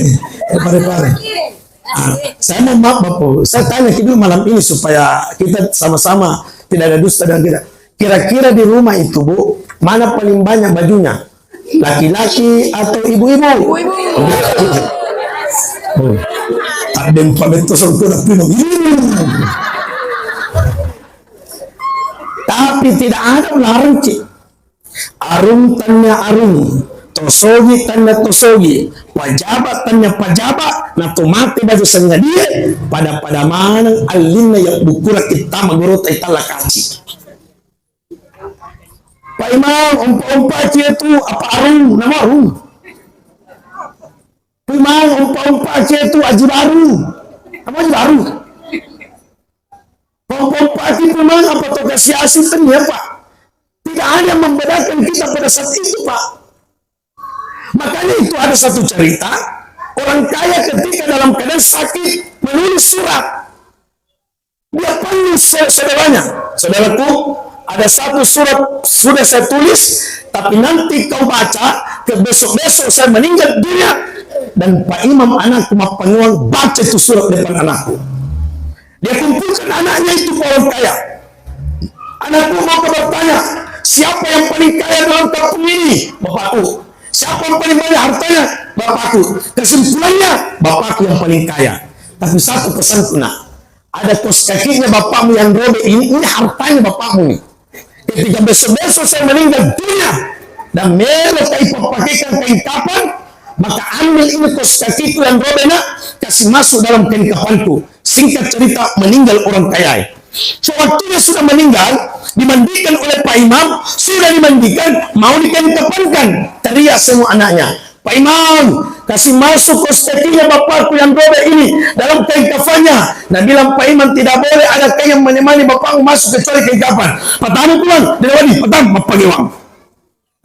Pare-pare. Saya mau maaf Bapak, saya tanya dulu malam ini supaya kita sama-sama tidak ada dusta dan tidak. Kira-kira di rumah itu Bu, mana paling banyak bajunya? Laki-laki atau ibu-ibu? Ada yang pamit tosok tapi tidak ada larang cik. Arum tanya arum, tosogi tanya tosogi, pajabat tanya pajabat, na tumati baju sanya dia pada mana alinna yang bukura kita magurut ita lakaci. Pak Imam, umpa-umpa itu apa arum? Nama arum. Pak Imam, umpa-umpa itu aji baru. Apa aji baru? Umpa-umpa itu memang apa tugas siasat ya Pak? Tidak ada yang membedakan kita pada saat itu Pak. Makanya itu ada satu cerita, orang kaya ketika dalam keadaan sakit menulis surat. Dia panggil saudaranya, saudaraku, ada satu surat sudah saya tulis, tapi nanti kau baca, ke besok-besok saya meninggal dunia, dan Pak Imam anakku Mapanuang baca itu surat depan anakku. Dia kumpulkan anaknya itu orang kaya. Anakku mau bertanya, siapa yang paling kaya dalam kampung ini? Bapakku. Siapa yang paling banyak hartanya? Bapakku. Kesimpulannya, bapakku yang paling kaya. Tapi satu pesanku nak, ada kos kakinya bapakmu yang robek ini hartanya bapakmu nih. Ketika besok-besok saya meninggal dunia dan melo pakaikan kain kapan, maka ambil ini kos kakiku yang robek nak, kasih masuk dalam kain kapanku. Singkat cerita, meninggal orang kaya. So waktunya sudah meninggal, dimandikan oleh Pak Imam, sudah dimandikan, mau dikain kapankan. Teriak semua anaknya, Pak Imam, kasih masuk kos kakinya bapakku yang robek ini dalam kain kafannya. Nah bilang Pak Imam tidak boleh ada kain yang menemani bapakmu masuk kecuali kain kafan. Petani pulang, dilewati, petang, bapak Imam.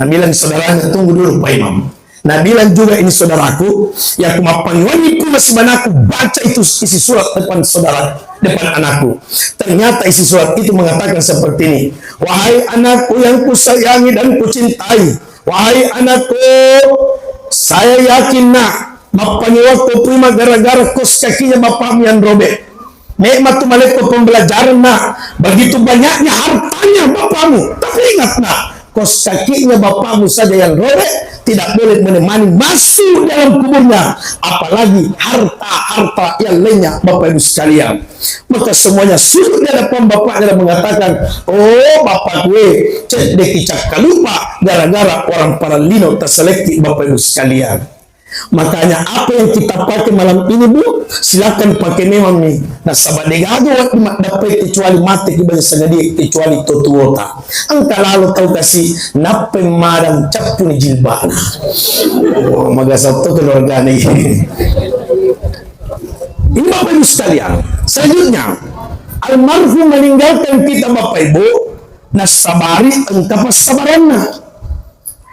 Nah bilang saudaranya, tunggu dulu Pak Imam. Nah bilang juga ini saudaraku, ya kumapangwangi ku masih banaku baca itu isi surat depan saudara, depan anakku. Ternyata isi surat itu mengatakan seperti ini. Wahai anakku yang kusayangi dan kucintai, wahai anakku, saya yakin nak, bapaknya waktu prima gara-gara kos kakinya bapakmu yang robek. Nikmat malaikat pembelajaran nak, begitu banyaknya hartanya bapakmu. Tapi ingat nak, kos kakinya bapakmu saja yang robek, tidak boleh menemani masuk dalam kuburnya, apalagi harta-harta yang lainnya Bapak Ibu sekalian. Maka semuanya sujud di hadapan bapaknya dan mengatakan, oh bapak gue cek dekicak kalupa gara-gara orang para lino terselekti Bapak Ibu sekalian. Makanya apa yang kita pakai malam ini Bu, silakan pakai memang nih. Nah sabadega aja waktu dapat kecuali mati di banyak sagadi kecuali totuota. Angka lalu tahu kasih nape marang capun jilbana. Oh, maga satu keluarga nih. Ini Bapak Ibu sekalian. Selanjutnya, almarhum meninggalkan kita Bapak Ibu. Nasabari entah pas sabaranna.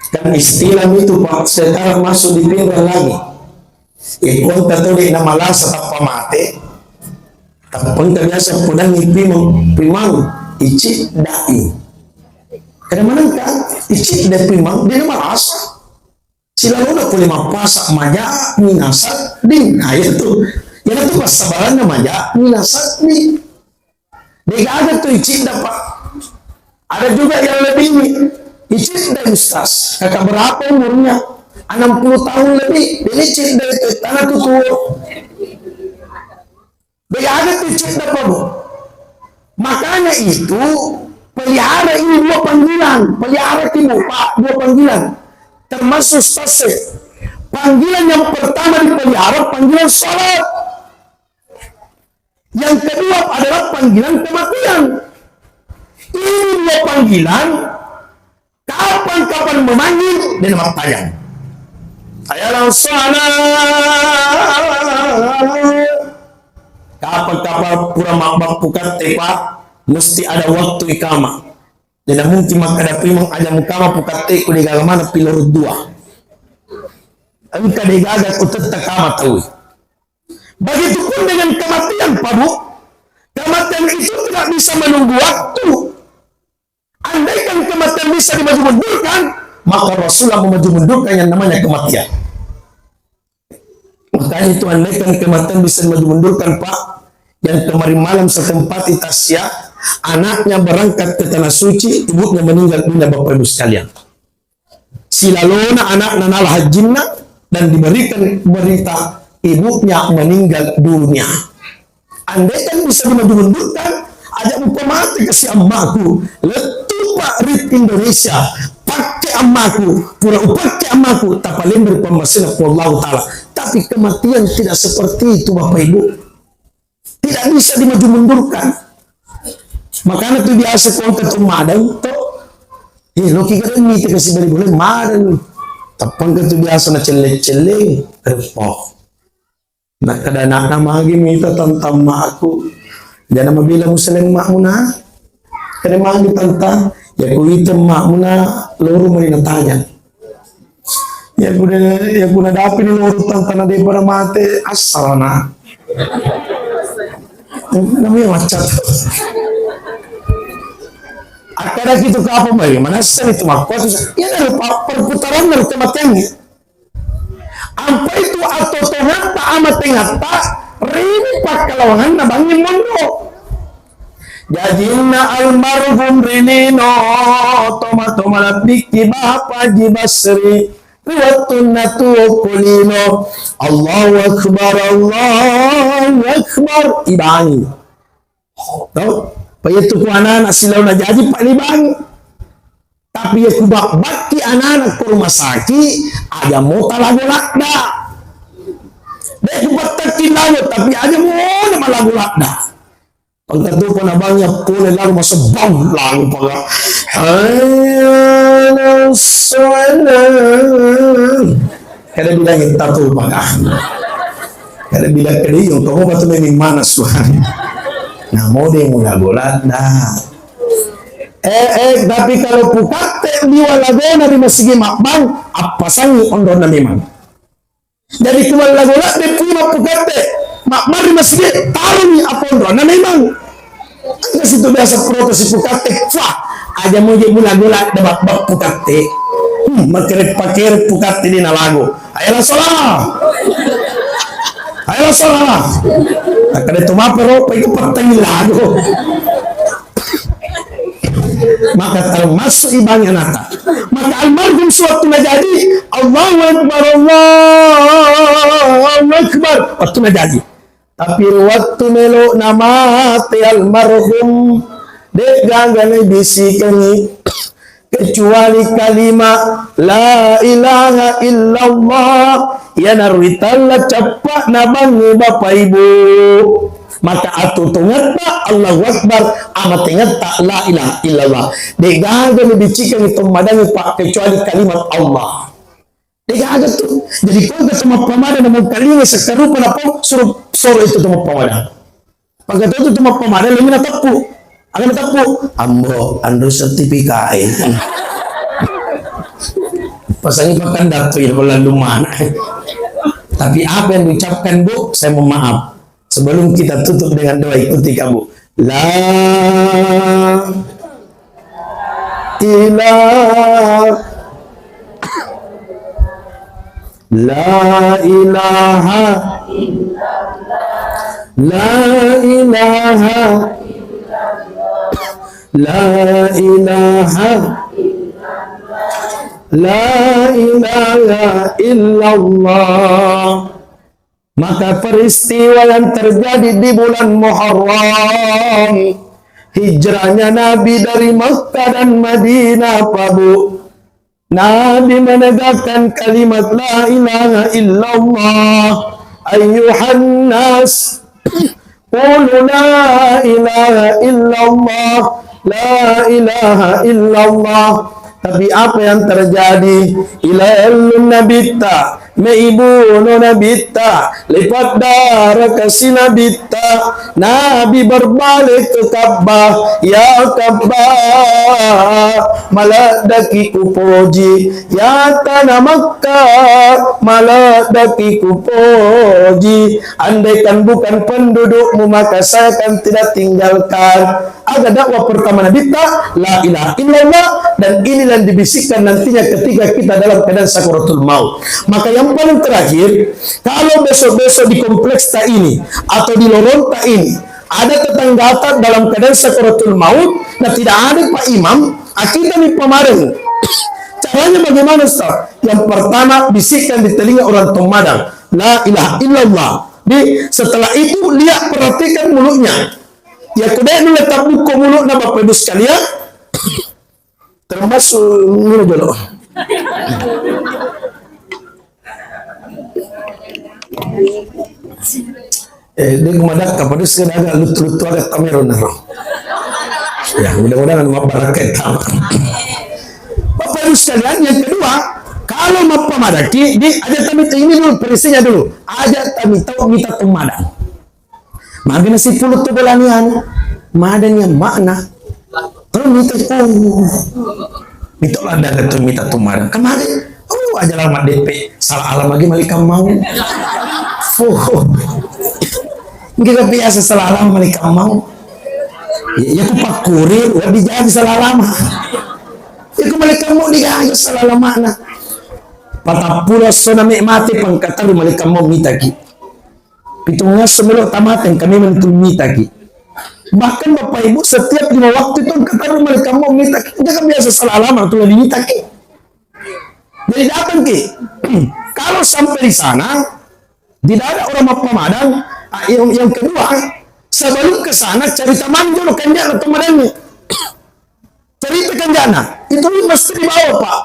Kan istilah itu Pak, sekarang masuk di pinggir lagi. Ikon tertulis nama lasa tanpa mati. Tapi biasa pudang primang icik dai. Karena mana kan icik dai primang dia nama lasa. Sila udah boleh mapasak maja minasa ding. Nah itu. Yang itu pas sabaran namanya minasa ding. Dia ada tuh icik dapat. Ada juga yang lebih icik dari Ustaz, kakak berapa umurnya? 60 tahun lebih, dia icik dari tanah tutur. Dia ada tuh icik dapat Bu. Makanya itu, pelihara ini dua panggilan, pelihara ibu, Pak, dua panggilan. Termasuk Ustaz. Panggilan yang pertama dipelihara, panggilan sholat. Yang kedua adalah panggilan kematian. Ini dua panggilan, kapan-kapan memanggil dan nama tayang. Ayalah salat. Kapan-kapan pura makbak pukat tepa, mesti ada waktu ikama. Dan mungkin ada primang aja mukama pukat teku di galamana pilur dua. Engkau digagat utet takama tahu. Begitupun dengan kematian Pak Bu. Kematian itu tidak bisa menunggu waktu. Andaikan kematian bisa dimaju mundurkan, maka Rasulullah memaju mundurkan yang namanya kematian. Makanya itu andaikan kematian bisa dimaju mundurkan Pak, yang kemarin malam setempat di Tasya, anaknya berangkat ke tanah suci, ibunya meninggal dunia Bapak Ibu sekalian. Silalona anak nanal hajinna dan diberikan berita ibunya meninggal dunia. Andaikan bisa dimaju mundurkan, ada upamati kasih ammaku letupa rit Indonesia pakai ammaku pura pakai ammaku tapalim berpemasin Allah Ta'ala. Tapi kematian tidak seperti itu Bapak Ibu, tidak bisa dimaju mundurkan. Makanya itu biasa kontak umadang to lo kira ini kasih beri boleh madan tapang itu biasa na cele-cele repot na kadana na magi minta tentang aku. Jangan mabila muslim mak muna, kena mandi tantang, ya ku hitam mak muna, loro mari natanya. Ya kuna dapi ni loro tantang na di para mate asal na. Namanya macam. Akada gitu ke apa bagaimana sih itu mak? Ya dari perputaran dari kematiannya. Apa itu atau ternyata amat tengata rini pak kalawangan na bangin mondo. Jadina almarhum rini no toma lapiki bapa jibasri riwatun natu kulino Allahu Akbar ibang. Tahu? Payatu ku anak silaw na jadi pak libang. Tapi ya kubak bakti anak ke rumah sakit aja mau talago lakda. Dia kubak takin tapi aja mau nama lagu lakda. Pagkatu po na bangnya pulay lalu masuk bang lalu paga. Hayana salam kada bilang kita tuh bang, kada bilang kada yung kamu batu memang mana suami. Nah mau deh mula golat dah. Tapi kalau pukate liwa lagona di masigi makbang, apa sangi ondo na memang. Jadi kumal lagola de puma pukate, makbang di masigi tahu ni apa ondo na memang. Ang situ biasa protes si pukate, wah aja mau jadi mula gola de makbang pukate. Makirit pakirit pukate di nalago. Ayolah salah. Ayolah salah. Akan itu mah pero itu pertanyaan lago. Maka termasuk ibangnya nata. Maka almarhum suatu jadi Allahu Akbar, Allahu Akbar waktu jadi. Tapi waktu melo nama te almarhum dek gangane bisikani kecuali kalimat la ilaha illallah ya narwitalla cepat nabangi bapak ibu. Maka atu tungat tak Allahu Akbar amat ingat tak la ilaha illallah. Degaga lebih itu madani pak kecuali kalimat Allah. Degaga tu. Jadi kau ke sama pamada namun kalimat sekarupa apa suruh itu sama pamada. Pagkat itu sama pamada lagi na tapu. Akan tapu. Ambo ando sertifikat. Pasangin makan datu ya lalu mana. Tapi apa yang diucapkan Bu, saya mohon maaf. Sebelum kita tutup dengan doa ikuti kamu. La ilaha la ilaha la ilaha la ilaha illallah. Maka peristiwa yang terjadi di bulan Muharram, hijrahnya Nabi dari Makkah dan Madinah, Pak Bu. Nabi menegakkan kalimat la ilaha illallah. Ayyuhan nas, qulu la ilaha illallah, la ilaha illallah. Tapi apa yang terjadi? Ilahul nabita, meibu no nabita, lipat darah kasih nabita. Nabi berbalik ke Ka'bah, ya Ka'bah, maladaki kupoji, ya tanah Makkah, maladaki kupoji. Andaikan bukan pendudukmu maka saya akan tidak tinggalkan. Ada dakwah pertama Nabi la ilaha illallah, dan inilah yang dibisikkan nantinya ketika kita dalam keadaan sakaratul maut. Maka yang paling terakhir, kalau besok-besok di kompleks tak ini atau di lorong tak ini ada tetangga dalam keadaan sakaratul maut, nah tidak ada Pak Imam, kita nih pemadang. Caranya bagaimana Ustaz? Yang pertama bisikkan di telinga orang Tomadang, la ilaha illallah. Setelah itu lihat perhatikan mulutnya. Ya kedai dulu letak buku mulut na Bapak Ibu sekalian, termasuk mulut dulu. Dia kemadak kepada sekarang agak lutu-lutu agak kameron naro. Ya mudah-mudahan mabarakat tamat. Bapak Ibu sekalian, yang kedua, kalau mau pemadaki, aja kami ini dulu perisinya dulu. Aja kami tahu minta pemadang. Magana si pulut tu belanian, madanya makna. Kalau minta minta lah dagat tu minta tumarang kemarin. Oh aja lama DP salah alam lagi malikam mau. Kita biasa salah alam malikam mau. Ya aku pak kurir, wabi jadi salah lama. Ya aku malikam mau digaya salah lama na. Patah pulau sona mati pangkatar malikam mau mitaki. Hitungnya sebelum tamatin kami mentumita ki. Bahkan Bapak Ibu setiap 5 waktu itu kata mereka mau minta ki. Jangan biasa salah lama tuh diminta ki. Jadi datang ki. Kalau sampai di sana tidak ada orang pemadang. Yang kedua, sebelum ke sana cari teman dulu kanjana temannya. Cerita kanjana itu mesti dibawa Pak.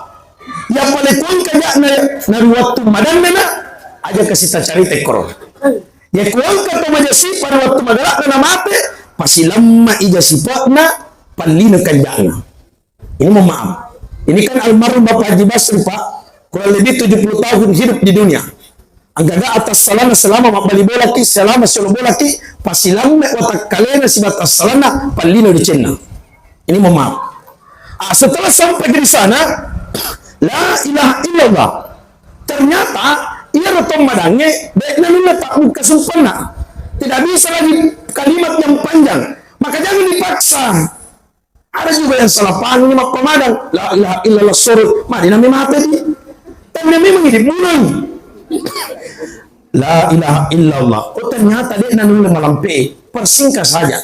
Yang paling kuat kanjana dari waktu madan mana aja kasih cari tekor. Ya kuang kata majasi pada waktu magalak na mati pasti lama ija sipatna palina kanjana. Ini mohon maaf. Ini kan almarhum Bapak Haji Basri Pak. kurang lebih 70 tahun hidup di dunia. Anggaga atas salana selama mabali bola ki selama solo bola ki pasilang me watak kalena si batas salana palino di Cina. Ini mohon maaf. Setelah sampai di sana, la ilaha illallah. Ternyata ia rotong madange baik nanuna tak muka sempurna. Tidak bisa lagi kalimat yang panjang. Maka jangan dipaksa. Ada juga yang salah paham ini mak pemadang. La ilaha illallah surut. Mari nami mati di. Tapi memang hidup mulai. La ilaha illallah. Oh ternyata dia nanti melampai. Persingkat saja.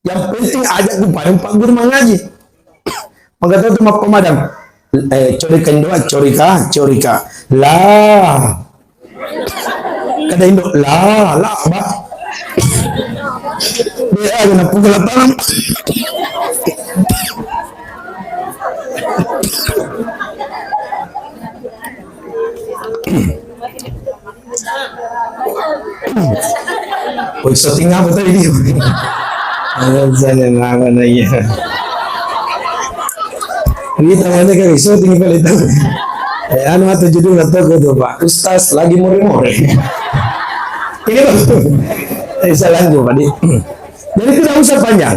Yang penting ajak kepada Pak Guru mengaji. Maka itu mak pemadang. Corikan doa, corika. La. Kada Indo. La. Ba. Dia ada pukul tangan. Oh, syuting apa tadi dia? Saya nama nanya. Kita mana kan syuting kali tahu. Anu atau judul atau tu Pak Ustaz lagi more. Ini saya lanjut Pak. Jadi tidak usah panjang.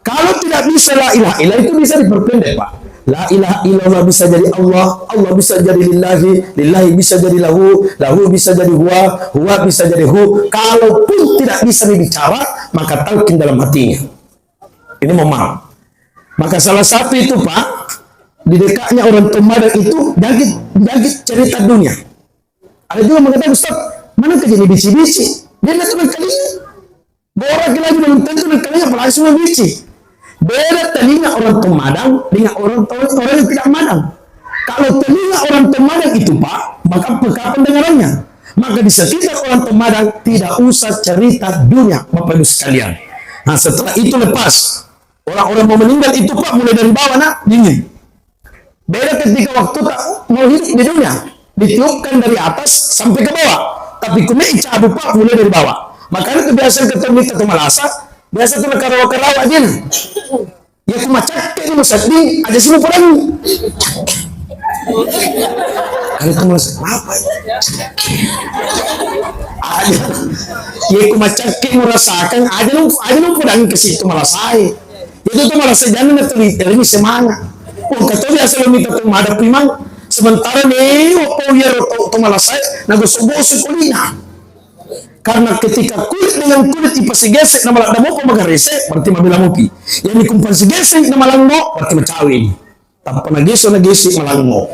Kalau tidak bisa la ilaha illallah itu bisa diperpendek Pak. La ilaha illallah bisa jadi Allah, Allah bisa jadi lillahi, lillahi bisa jadi lahu, lahu bisa jadi huwa, huwa bisa jadi hu. Kalaupun tidak bisa dibicara, maka talqin dalam hatinya. Ini mohon maaf. Maka salah satu itu Pak, di dekatnya orang Tomadang itu jangkit cerita dunia. Ada juga mengatakan Ustaz, mana kejadian bici-bici? Dia nak tuan kalinya. Borak lagi belum tentu dan kalinya apalagi semua bici. Beda telinga orang Tomadang dengan orang yang tidak Madang. Kalau telinga orang Tomadang itu Pak, maka peka pendengarannya. Maka di sekitar orang Tomadang tidak usah cerita dunia Bapak Ibu sekalian. Nah setelah itu lepas orang-orang mau meninggal itu Pak mulai dari bawah nak dingin. Beda ketika waktu tak mau hidup di dunia ditiupkan dari atas sampai ke bawah. Tapi kumei cabu Pak mulai dari bawah. Makanya kebiasaan ketemu itu malasa biasa tu karawa-karawa aja. Ya kuma cakke ni masakdi ada semua perang. Ada tu malas apa? Ada. Ya kuma cakke merasakan ada lu perang ke situ malasai. Itu tu malas jangan ini semangat. Oh kata dia asal minta tu ada primang sementara ni waktu dia tu malasai nagosoboso kulina. Karena ketika kulit dengan kulit ipasigesek na malak damo pamagarese berarti mabilamuki. Yang dikumpan sigesek na malangmo berarti macawin. Tanpa nagiso malangmo.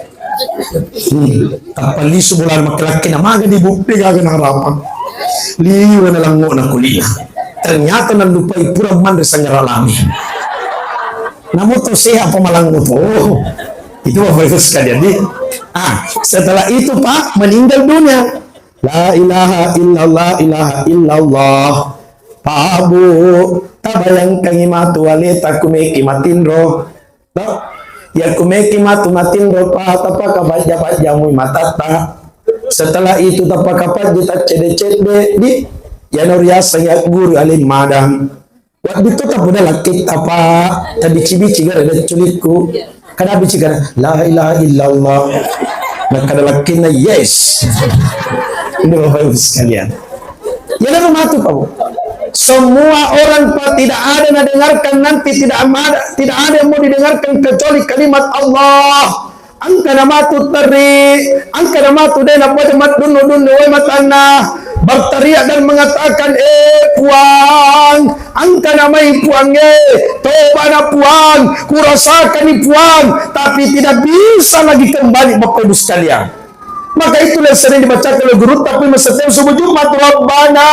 Tanpa liso bulan makalaki na maga di bukti gaga ng harapan. Liwa na langmo na kulina. Ternyata nalupay pura mandre sa ngaralami. Namuto siya pamalangmo po. Itu apa itu sekalian di. Setelah itu Pak meninggal dunia. La ilaha illallah Pabu tabayang kang imatu walita kumeki matindro ya kumeki matu matindro pa tapa kabaja muy matata. Setelah itu tapa kapat kita cede-cede di yanoriasa ya guru alim madang waktu itu tak pada lakit apa tabici-bici gara ada culitku kada bici gara la ilaha illallah maka ada lakitnya yes. Ini Bapak Ibu sekalian. Ya dan matu Pak. Semua orang Pak tidak ada yang dengarkan nanti tidak ada yang mau didengarkan kecuali kalimat Allah. Angka nama tu teri, angka nama tu dena pada mat dunu matana berteriak dan mengatakan puang, angka nama puang toba na puang, kurasakan puang, tapi tidak bisa lagi kembali Bapak Ibu sekalian. Maka itulah sering dibacakan oleh guru tapi setiap subuh Jumat Rabbana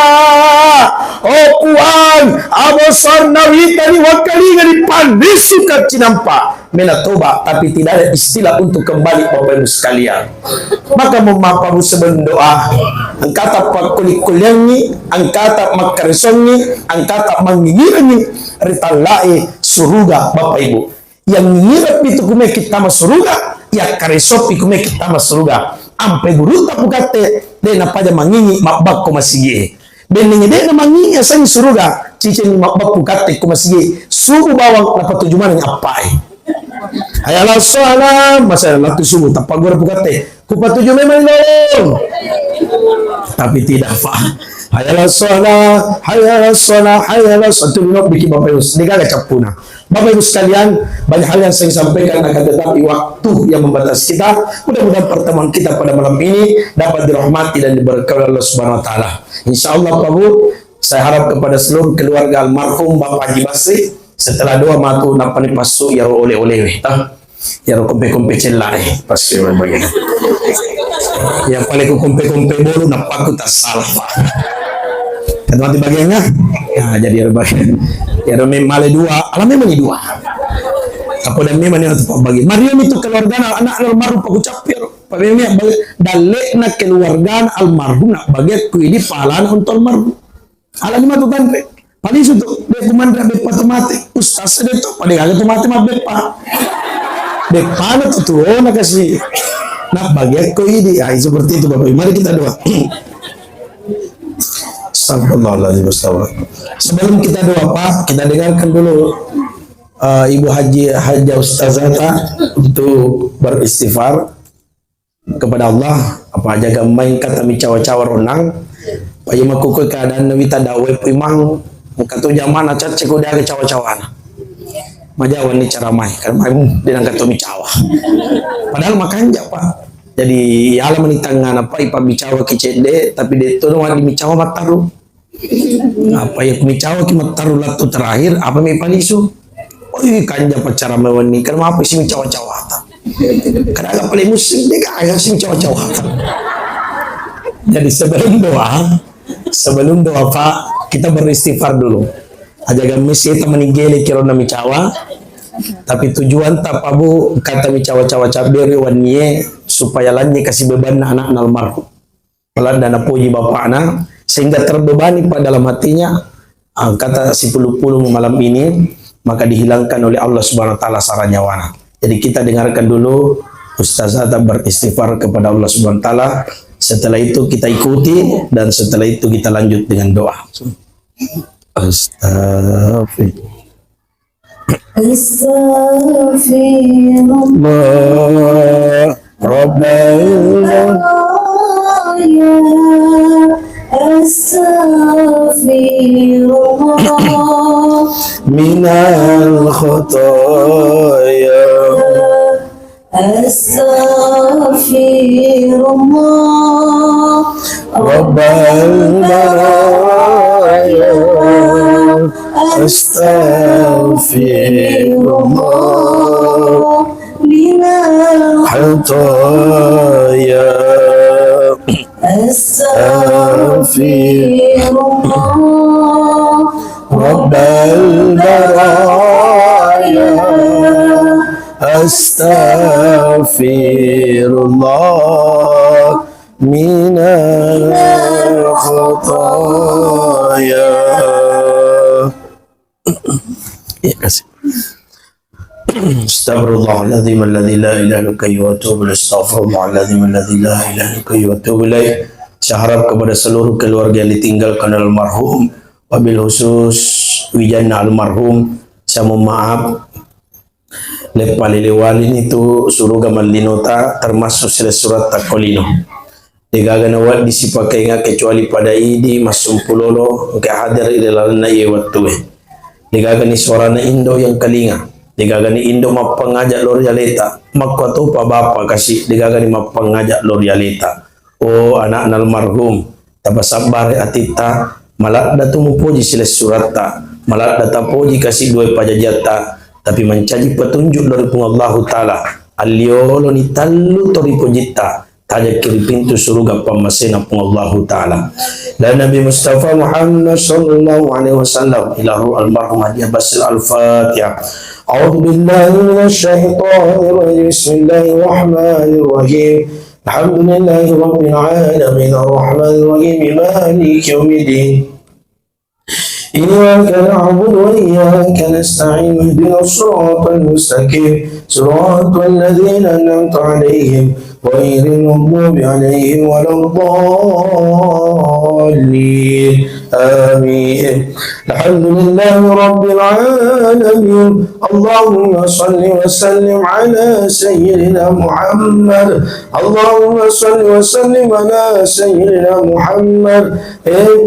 oh puan abosar nawita ni wakalinga di pandisukat cinampa menatoba tapi tidak ada istilah untuk kembali Bapak Ibu sekalian. Maka memapamu sebelum doa angkata pakulikulyangi angkata makarisongi angkata mangingirangi ritalai suruga Bapak Ibu yang ngirap itu kume kita masuruga ya karesopi kume kita masuruga ampe guru tak bukate de na paja mangingi mabak ko masige beningi de na mangingi asang suruga cicing mabak bukate ko masige suku bawang na patujuman ng apai ayala salam masaya latu subu tapagura bukate Kupatuju memang nolong. Tapi tidak, Pak. Hayalah sholat, hayalah sholat, hayalah sholat. Itu bikin Bapak Ibu. Ini gak capuna. Bapak Ibu sekalian, banyak hal yang saya sampaikan, akan tetapi waktu yang membatasi kita. Mudah-mudahan pertemuan kita pada malam ini dapat dirahmati dan diberkahi oleh Allah Subhanahu Wa Taala. Insya Allah, Pak Bu, saya harap kepada seluruh keluarga almarhum Bapak Haji Basri, setelah doa matu napani pasu ya oleh-oleh, ya kompe-kompe celai pasti bagian. Yang paling kompe-kompe bolu napaku tak salah, Pak. Kan mati bagiannya, ya jadi ada bagian. Ya male dua, alamnya mani dua. Apa dan memang yang tetap bagi. Mariam itu keluarga anak almarhum Pak Ucapir. Pak Memang dalek nak keluarga almarhum nak bagi ku ini pahalaan untuk almarhum. Alam lima tu kan, paling itu dia kumandra bepa tomate. Ustaz dia tu paling agak tomate mah bepa. Bepa tu tu nak kasih. Nak bagi ku ini, seperti itu Bapak. Mari kita doa. Astagfirullahaladzim. Sebelum kita doa, Pak, kita dengarkan dulu Ibu Haji Ustazah untuk beristighfar kepada Allah. Apa aja gamai kata mi cawa-cawa ronang. Paya makukui keadaan nabi tadawe imang katu zaman acat cek udah ke cawa-cawa. Majawan ni cara mai kan mai dinang katu mi cawa. Padahal makanja, Pak. Jadi alam ni tangan apa ipa bicawa kecede tapi dia tu di bicawa mataru. Apa ya bicawa ki mataru latu terakhir apa mi panisu. Oh iya kanja pacara mewani kan apa sih bicawa-cawa ta. Kan agak paling muslim dia agak sih bicawa-cawa ta. Jadi sebelum doa Pak, kita beristighfar dulu. Aja gamis kita menigeli kira nami cawa. Tapi tujuan tak Pak Bu kata mi cawa-cawa cabiri waniye supaya lanjut kasih beban anak almarhum. Pelan dana puji bapakna sehingga terbebani pada dalam hatinya kata si puluh-puluh malam ini maka dihilangkan oleh Allah Subhanahu Wa Taala sarana nyawana. Jadi kita dengarkan dulu Ustazah beristighfar kepada Allah Subhanahu Wa Taala. Setelah itu kita ikuti dan setelah itu kita lanjut dengan doa. Astagfirullah. Astaghfirullah Rabbana Astaghfirullah minal khotaya Astaghfirullah Rabbal baraya Astaghfirullah minal khataya Astaghfirullah Rabbal baraya Astaghfirullah minal khataya. Ya kasih. Astaghfirullahaladzim alladzi la ilaha illa huwa wa atubu ilaih. Astaghfirullahaladzim alladzi la ilaha illa huwa wa atubu ilaih. Saya harap kepada seluruh keluarga yang ditinggalkan almarhum, wabil khusus Wijana almarhum, saya mohon maaf. Lepalilewalin itu suruh gamal-linota termasuk sila surat takolino. Digagana wal disipakai nga kecuali pada idi masumpulolo ke hadir ilalana iya wattuwe. Digagani suara na Indo yang kalinga. Digagani Indo mapangajak loryaleta. Makwato pa bapa kasi digagani mapangajak loryaleta. O anak almarhum tabasabar atita malak datumupuji sila surata. Malak datapuji kasih dua pajajata. Tapi mencaji petunjuk dari Allah Ta'ala. Aliolo ni talu tori pujita. Tajak kiri pintu surga pamasena Allah Ta'ala. Dan Nabi Mustafa Muhammad sallallahu alaihi wasallam ila ruh almarhum Haji Basil al-Fatihah. A'udzu billahi minasyaitonir rajim. Bismillahirrahmanirrahim. Alhamdulillahi rabbil alamin arrahmanir rahim maliki yaumiddin. إياك نعبد وإياك نستعين اهدنا الصراط المستقيم صراط الذين أنعمت عليهم غير المغضوب عليهم ولا الضالين آمين. الحمد لله رب العالمين. اللهم صل وسلم على سيدنا محمد. اللهم صل وسلم على سيدنا محمد.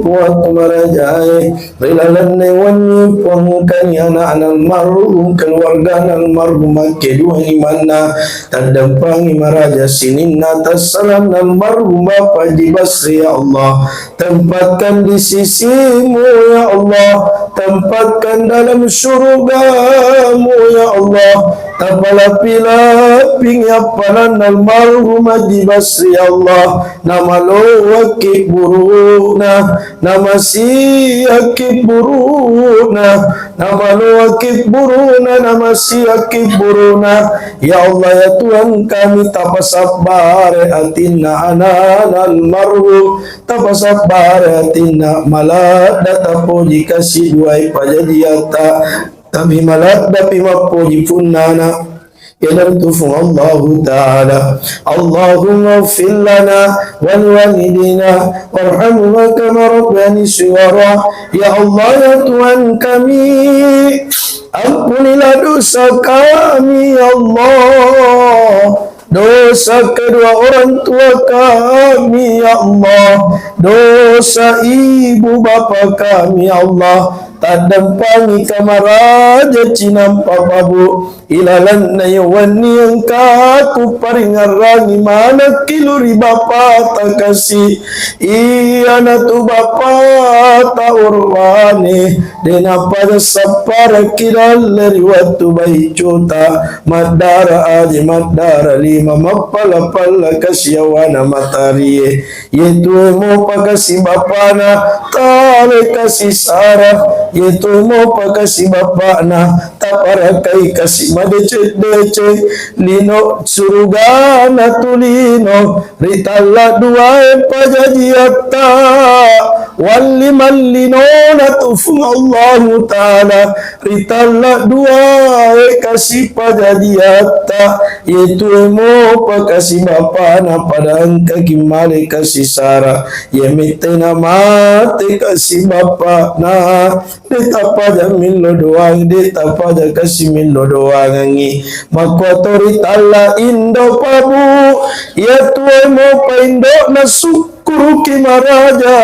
Kuat merajai rilalan wani pangkan yana almarhum keluarga almarhum kedua imana tadampangi maraja sinin atas salam almarhum Bapa Haji Basri ya Allah, tempatkan di sisimu ya Allah, tempatkan dalam surgamu ya Allah, tapalapi-lapi ngapalan almarhum Haji Basri ya Allah, nama lo wakil buruna, nama si akib buruna, nama lo wakil buruna, nama si akib buruna ya Allah ya Tuhan kami tapasabar atina anan almarhum, tapasabar atina malad datapo dikasih duai pajadiata tapi malad dapi mapoji punana يدرتفهم الله تعالى. اللهم اغفر لنا ولوالدينا وارحمهما كما ربياني صغارا. Ya Allah ya Tuhan kami, ampunilah dosa kami ya Allah, dosa kedua orang tua kami ya Allah, dosa ibu bapa kami ya Allah, tadampangi kamaraja cinampa babu ilalan na yawani ang kaku paringarangi mana kiluri bapa takasi iya na tu bapa ta urwani dena pada sapara kiralari watu bahicuta madara adi madara lima mapala-pala kasyawana matari yetu mo pagasi bapana tale kasi sarah yetu mo pagasi bapana taparakai kasi madece-dece lino surga na tulino ritala dua pajajiata waliman lino na tufung Allah Ta'ala ritala dua kasih pajajiata yetu mo pagasi bapana padang kagimale kasih sara yemite na mate kasih bapana deta pada milo doang deta pada kasih milo doang ngi makotori tala indo pabu ya tuwe mo pa indo na sukuru kimaraja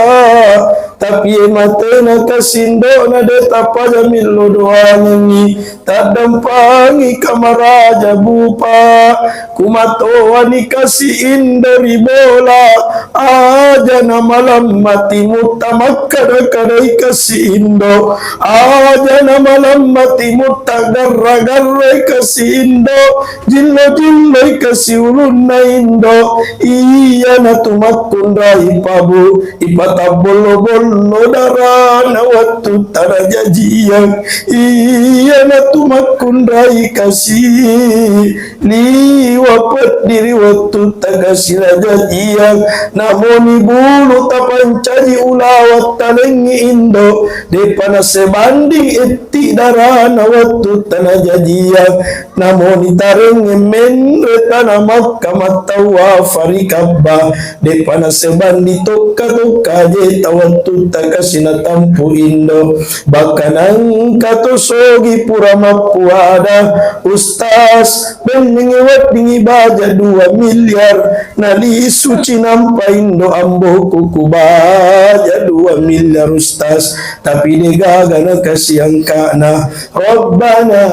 tapi matena kasindo na deta pada milo doang ngi tadampangi kamaraja bupa kumatoa ni kasih indo ribola aja na malam mati mutamakada-kadai kasih indo aja na malam mati mutagarra-garra kasih indo jillo-jillo kasih ulun na indo iya na tumakundai pabu ipatabolo-bolo darana waktu tarajajian iya na tumakundai kasih liwapat diri waktu tagasih rajajian namun ibulu tapancaji ulawat talengi indo depana sebanding eti darana waktu tanah jajian namun itarengi menre tanah Makkah matawa farikabba depana sebanding toka-toka jeta waktu takasina tampu indo bahkan angka sogi pura mapuada ustaz beningewat dingi baja 2 miliar nali suci nampa indo ambo kuku baja 2 miliar ustaz tapi negaga na kasih angkana Rabbana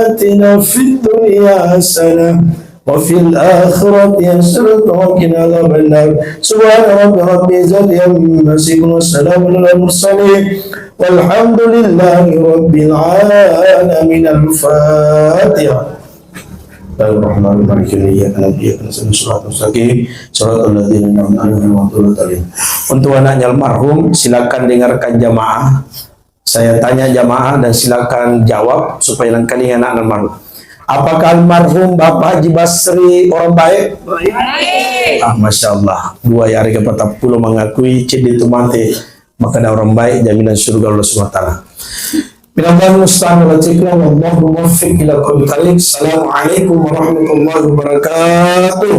atina fid dunya hasanah wa fil akhirati hasanah wa qina adzabannar subhana rabbika izzati amma yasifun wa salamun alal mursalin walhamdulillahi rabbil alamin. Al-Fatihah. Untuk anaknya almarhum silakan dengarkan jamaah. Saya tanya jamaah dan silakan jawab supaya lengkali anak almarhum. Apakah almarhum Bapak Haji Basri orang baik? Baik. Masya Allah. 2 hari ke 40 mengakui cid itu mati maka ada orang baik jaminan surga Allah SWT. Minallah musta'an wa tiklam Wallahu muwaffiq ila qawli talik. Assalamualaikum warahmatullahi wabarakatuh.